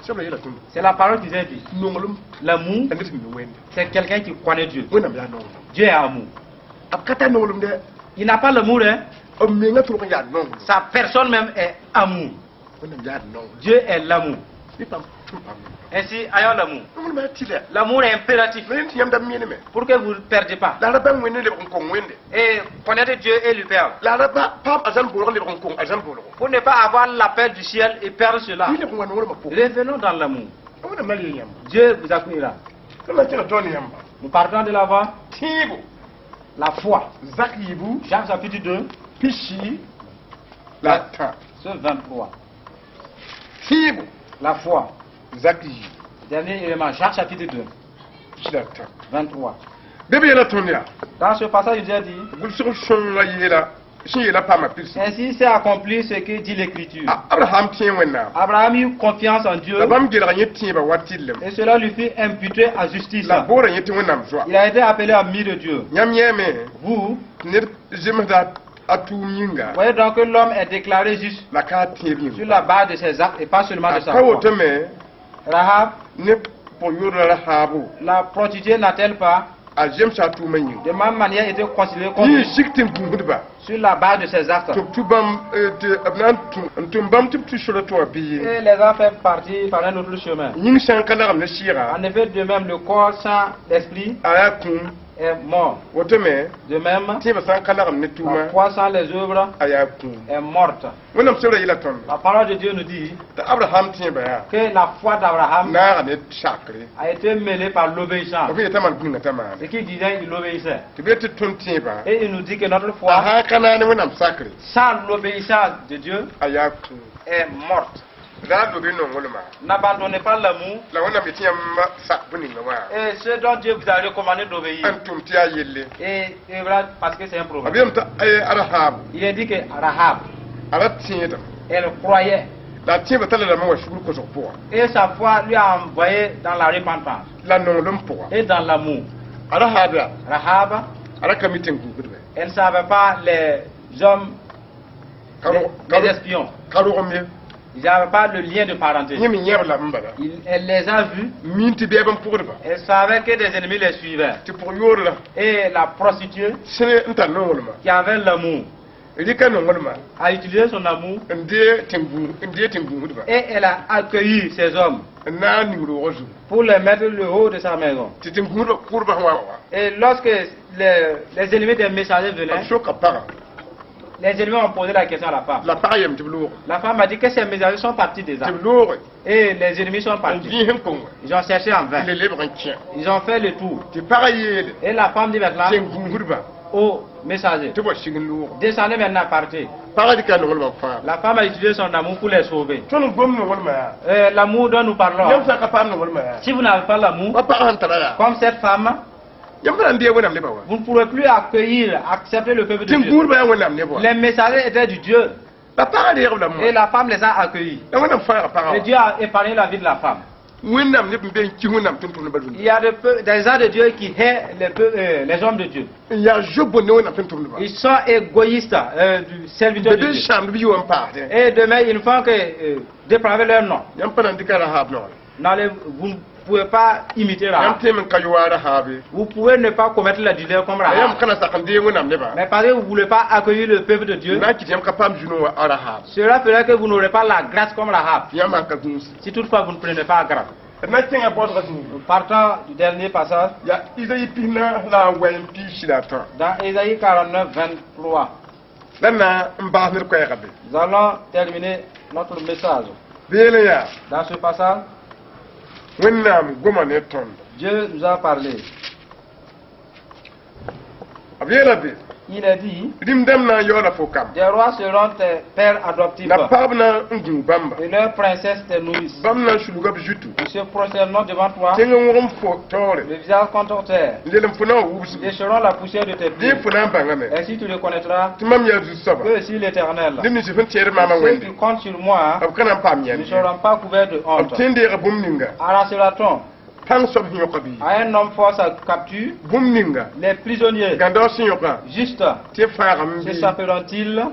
Sabla yela tum. C'est la parole qui vient dire. Non lum. L'amour, Andati mi wende. c'est quelqu'un qui connaît Dieu. Wonam ya non. Dieu est amour. Akata non lum de. Il n'a pas l'amour, hein. O me nga turu ya non. Sa personne même est amour. Wonam ya non. Dieu est l'amour. Ni pam tum pam. Ainsi, ayons l'amour. Non ma tile. L'amour est impératif Men ti yam dam mi ne me. pour que vous ne perdez pas. La rabang wende le ko wende. Et connaître Dieu et lui perdre. La raba pam azan bolo le ko azan bolo. Pour ne pas avoir l'appel du ciel et perdre cela. Ni le ko wanu ma ko. Revenons dans l'amour. Wonam mali yam. Dieu vous accueillera. Kama tira toni yam. Nous partons de l'avant. Tibo. La foi. Zakibu. Jean chapitre 2, Pishi. La ta. ce 23. Tibo. La foi. Zaki. Dernier élément, Jean chapitre 2, Shilata. 23. Bébé yela tonia. Dans ce passage, Dieu dit, Bul sur son la yela. Shin yela pa ma pilsi. ainsi s'est accompli ce que dit l'Écriture. Abraham tien wenna. Abraham eut confiance en Dieu La bam gela ganye tien ba watilem. et cela lui fut imputé à justice. La bora yete wenna mzwa. Il a été appelé ami de Dieu. Nyam yeme. Vous, Ne jemda atu minga. voyez donc que l'homme est déclaré juste La ka tien bi. sur la base de ses actes et pas seulement de sa Ka foi. woteme Rahab, ne po yura la habu. la prostituée n'a-t-elle pas A jem sa tu manyu. de même manière été considérée comme Ni siktin gudba. sur la base de ses actes? Tubam de abnan tumbam tu sur le toit bi. Et les a fait partir par un autre chemin. Ning san kana am ne shira. En effet, de même, le corps sans l'esprit Aya kum est mort. woteme De même, ti ba san kana am ne la tuma foi sans les œuvres aya kum. est morte. Wonam sura yila ton. La parole de Dieu nous dit Ta Abraham tien ba ya. que la foi d'Abraham Na ne chakre. a été mêlée par l'obéissance. Ofi taman kun tama. Ce qui disait qu'il obéissait. Tu be te ton tien ba. Et il nous dit que notre foi, Aha kana ne wonam sakre. sans l'obéissance de Dieu, Aya kum. est morte. Da do be non wolma. N'abandonnez pas l'amour. La wonam tien ma sak buni wa. Et ce dont Dieu vous a recommandé d'obéir. Antum ti ayelle. Et voilà, parce que c'est un problème. Abiyam ta Arahab. Il est dit que Rahab, Ara tien ta. elle croyait. La tien ba tala la ma wa shuru ko so po. Et sa foi lui a envoyé dans la repentance La non lum po. et dans l'amour. Arahab. Rahab, Ara kamitin gudbe. elle ne savait pas les hommes, les espions. Karo omye. Ils n'avaient pas le lien de parenté. Nyemi nyeb la mbala. Elle les a vus. Minti be ban pour ba. Elle savait que des ennemis les suivaient. Ti pour yor la. Et la prostituée, Sene nta non wolma. qui avait l'amour, Rika non wolma. a utilisé son amour Ndie tingu ba. et elle a accueilli ces hommes Na ningro rozu. pour les mettre le haut de sa maison. Ti tingu ba pour ba wa wa. Et lorsque les ennemis des messagers venaient, So ka para. les ennemis ont posé la question à la femme. La para yam tiblo. La femme a dit que ces messagers sont partis déjà. Tiblo. Et les ennemis sont On partis. vient hen kon. Ils ont cherché en vain. Le lebre en tien. Ils ont fait le tour. Ti para yede. Et la femme dit maintenant Tingu ba. aux messagers, Ti bo shigin lour. descendez maintenant, partez. Para dika non wolma fa. La femme a utilisé son amour pour les sauver. Ton gom non wolma ya. L'amour dont nous parlons, Yam sa ka pam non wolma ya. si vous n'avez pas l'amour, Wa para antara ya. comme cette femme, Yam bran die wonam le ba wa. vous ne pourrez plus accueillir, accepter le peuple de Dieu. Tingu ba wonam ne bo. Les messagers étaient du Dieu La para de yam la mo. et la femme les a accueillis. La wonam fa para. Et Dieu a épargné la vie de la femme. Wonam ne be ci wonam tun tun ba dun. Il y a des gens de Dieu qui haïssent les hommes de Dieu. Ya jobo ne wonam tun tun ba. Ils sont égoïstes, du serviteur de Bebe Dieu. sham bi yon pa de. Et demain, ils ne font que dépraver leur nom. Yam pa nan dikara hab no. Vous ne pouvez pas imiter yam Rahab. tem ka yuara habe Vous pouvez ne pas commettre l'adultère comme yam Rahab. kana sakande ngunam ne ba Mais parce que vous ne voulez pas accueillir le peuple de Dieu, na ki yam ka pam juno wa arahab cela ferait que vous n'aurez pas la grâce comme Rahab. yam ka gunsi Si toutefois vous ne prenez pas grâce. na tinga bod rasini Nous partons du dernier passage ya Isaïe pina la wayin pi shilata dans Ésaïe 49, 23. dana mbahir ko yagabe Nous allons terminer notre message. bele ya Dans ce passage, wennam goma ne ton Dieu nous a parlé. abiyela be Il a dit, dim dem na yola fokam des rois seront tes pères adoptifs na pabna ngu bamba et leurs princesses tes nourrices. bamna shulugab jutu Ils se prosterneront devant toi, tenga ngom fo tore le visage contre terre. lelem funa wubsu Ils seront la poussière de tes di pieds. funa bangame Ainsi tu le connaîtras timam ya zu saba que je suis l'Éternel. dim ni sifin tere mama Ceux wende qui comptent sur moi ab kana pam ne yan seront pas couverts de ab honte. tende ga bumninga Arrachera-t-on tang sob hinyokabi à un homme fort sa capture? bumninga Les prisonniers gando sinyoka justes te faram bi s'échapperont-ils?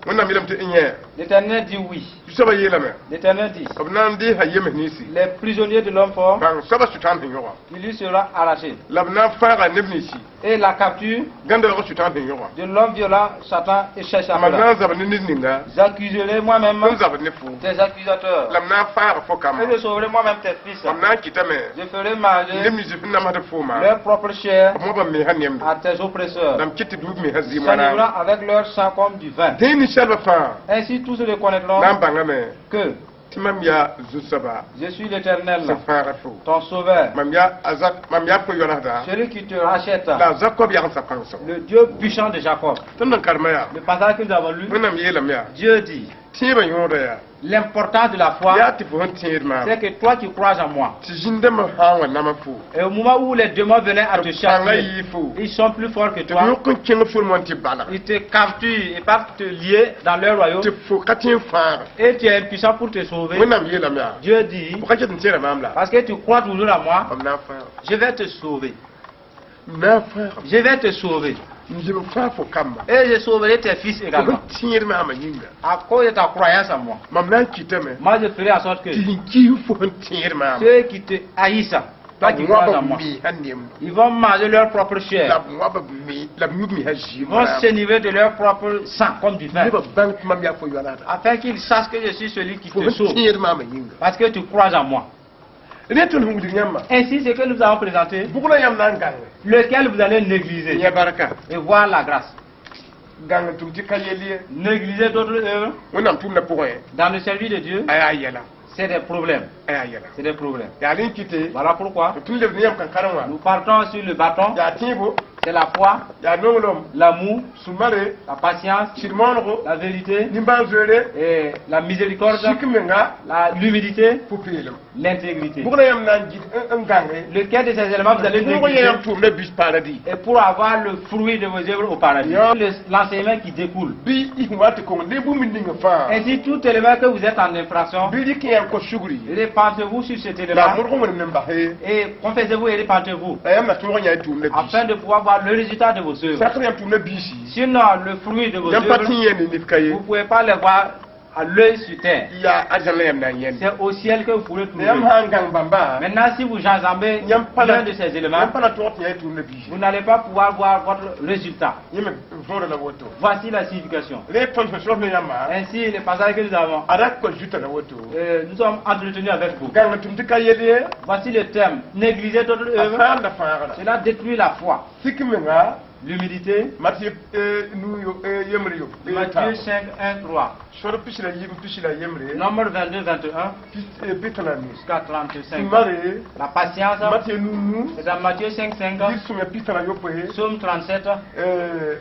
wonna milam te inye L'Éternel dit oui. tu saba yelame L'Éternel dit, ab nan di hayeme nisi les prisonniers de l'homme fort, bang saba sutan hinyoka il lui sera arraché. labna fara nebnisi Et la capture gando ga sutan hinyoka de l'homme violent, Satan échappera. amana zaba ninga J'accuserai moi-même mun zaba nefu tes accusateurs. lamna fara fokam Et je sauverai moi-même tes fils. amna kitame Je ferai manger nebni sifin na mata fuma leur propre chair mo ba mi hanem à tes oppresseurs. lam kitti du mi hazi S'enivrant mana avec leur sang comme du vin. deni shalba fa Ainsi tous se reconnaîtront nam bangame que timam ya zusaba je suis l'Éternel, sa fara fo ton sauveur, mam ya ko yorada celui qui te rachète, la zakob ya sa kanso le Dieu puissant de Jacob. tan karmaya Le passage que nous avons lu, wonam yelam ya Dieu dit, tiba yoda ya l'important de la foi, ya ti fon tirma c'est que toi qui crois en moi. ti jindem hawa nama fo Et au moment où les démons venaient à te anga chasser, yi fo ils sont plus forts que te toi. yokon kenga fo mon ti bala Ils te capturent et partent te lier dans leur royaume. ti fo katin fara Et tu es impuissant pour te sauver. wonam yelam ya Dieu dit, ko katin tira mamla parce que tu crois toujours à moi, am na fara je vais te sauver. na fara Je vais te sauver. njim fa fo kamba Et je sauverai tes fils ko également. tirma amanyinga À cause de ta croyance en moi. mam nan kitame Moi, je ferai en sorte que ti ki fo tirma ceux qui te haïssent, toi qui crois en moi, mi hanem ils vont manger leur propre la chair. mwaba mi la mi haji Ils vont s'enivrer de leur propre sang comme du vin. ne ba bank mam ya fo yorada Afin qu'ils sachent que je suis celui qui fo te sauve. tirma amanyinga Parce que tu crois en moi. reton hu nyamma Ainsi, ce que nous avons présenté, bugula yam nan gang lequel vous allez négliger ya baraka et voir la grâce. gang tum ti kayeliye Négliger d'autres œuvres wonam tum na point dans le service de Dieu, aya yela c'est des problèmes. aya yela C'est des problèmes. ya lin kite Voilà pourquoi tum le nyam kan karanwa nous partons sur le bâton. ya tibo C'est la foi, ya nongolom l'amour, sumare la patience, sirmongo la vérité nimba zere et la miséricorde, sikmenga l'humilité, pupilum l'intégrité. bugula yam nan jit un gange Lequel de ces éléments vous allez bugula négliger yam tum le bis paradis et pour avoir le fruit de vos œuvres au paradis. Yeah. L'enseignement qui découle. bi ihwate ko ne bu min ninga fa Ainsi, tout élément que vous êtes en infraction, bi di kiyan ko sugri répentez-vous sur cet la élément murgo won memba he et confessez-vous et répentez-vous ayam na tuwa nya tum le bis afin de pouvoir voir le résultat de vos œuvres. sakri yam tum le bisi Sinon, le fruit de vos yam œuvres, patin yene ni kaye vous ne pouvez pas les voir à l'œil sur terre. ya ajala yam nan yene C'est au ciel que vous pourrez trouver. yam hangang bamba Maintenant, si vous enjambez yam pala l'un de ces éléments, yam pala tuwa nya tum le bisi vous n'allez pas pouvoir voir votre résultat. yeme vore la woto Voici la signification. le ton so so yama Ainsi, les passages que nous avons, ara ko juta la woto nous sommes entretenus avec vous. gang tum ti kayeliye Voici le thème. Négliger d'autres œuvres, afan da fara cela détruit la foi. sikmenga L'humilité, Matthieu nu yo yemri yo Matthieu 5, 1, 3. soro pisila yemri Nombre 22, 21, pitala ni jusqu'à 35. mare La patience, Matthieu nu c'est dans Matthieu 5, 5, dir sunya pitala yo pe Psaume 37,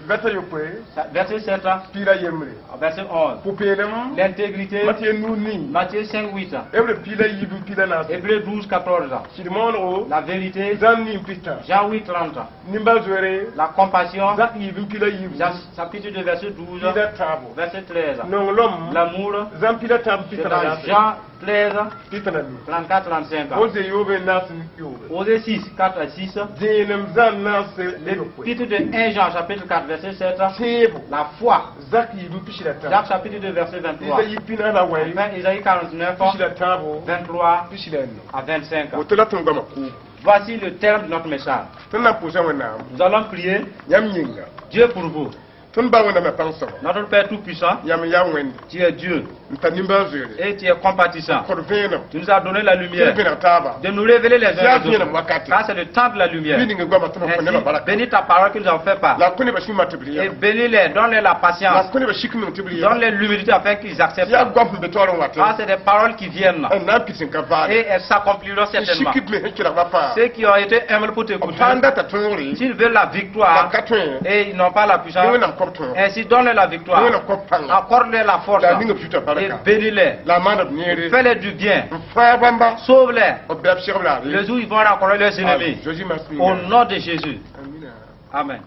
beta yo pe verset 7, pila yemri verset 11. popelem L'intégrité, Matthieu nu ni Matthieu 5, 8. ebre pila yibu pila na Hébreu 12, 14. sidmono La vérité, zanni pita Jean 8, 30. nimba zwere La compassion, zak yibu pila yibu Jean chapitre 2, verset 12, pila tabo verset 13. non l'homme L'amour, zan pila tab c'est pitala dans Jean 13, Pitana ni. 34, 35. Oze yobe nasu yobe. Osée 6, 4 à 6. Zenem zan nasu L'épître de 1 Jean, chapitre 4, verset 7. Tebo. La foi. Zaki du pishira ta. Jacques, chapitre 2, verset 23. Isa yipina na wai. Enfin, Isaïe 49, Pishira tabo. 23 Pishira ni. à 25. Otela tunga maku. Voici le terme de notre message. Tana posa wana. Nous allons prier Yam yinga. Dieu pour vous. Tun ba wana ma panso. Notre Père Tout-Puissant, Yam yam wen. tu es Dieu Ntanimba zere. et tu es compatissant. Korvena. Tu nous as donné la lumière Pina taba. de nous révéler les uns Ya les fiena autres. wakati. Car c'est le temps de la lumière. Bini ngwa matuna kone ba baraka. Bénis ta parole que nous avons fait part. La kone ba shima tabriya. Et bénis-les, donne-les la La patience, kone ba shikmi tabriya. donne-les l'humilité afin qu'ils acceptent. Ya gwa mbe toro wate. Car c'est des paroles qui viennent Na pitin ka vale. et elles s'accompliront certainement. Shikit me hekira ba pa. Ceux qui ont été humbles pour t'écouter, Panda ta tori. s'ils veulent la La victoire katwen. et ils n'ont pas la puissance, Yewe na kopton. ainsi donne-les la victoire, Yewe na kopanga. accorde-les la force La ninga puta et baraka. bénis-les. La mana bniere. Fais-les du bien, Fa bamba. sauve-les. Obya shirabla. Le jour où ils vont rencontrer leurs ennemis. Joji masmi. Au nom de Jésus. Amina. Amen.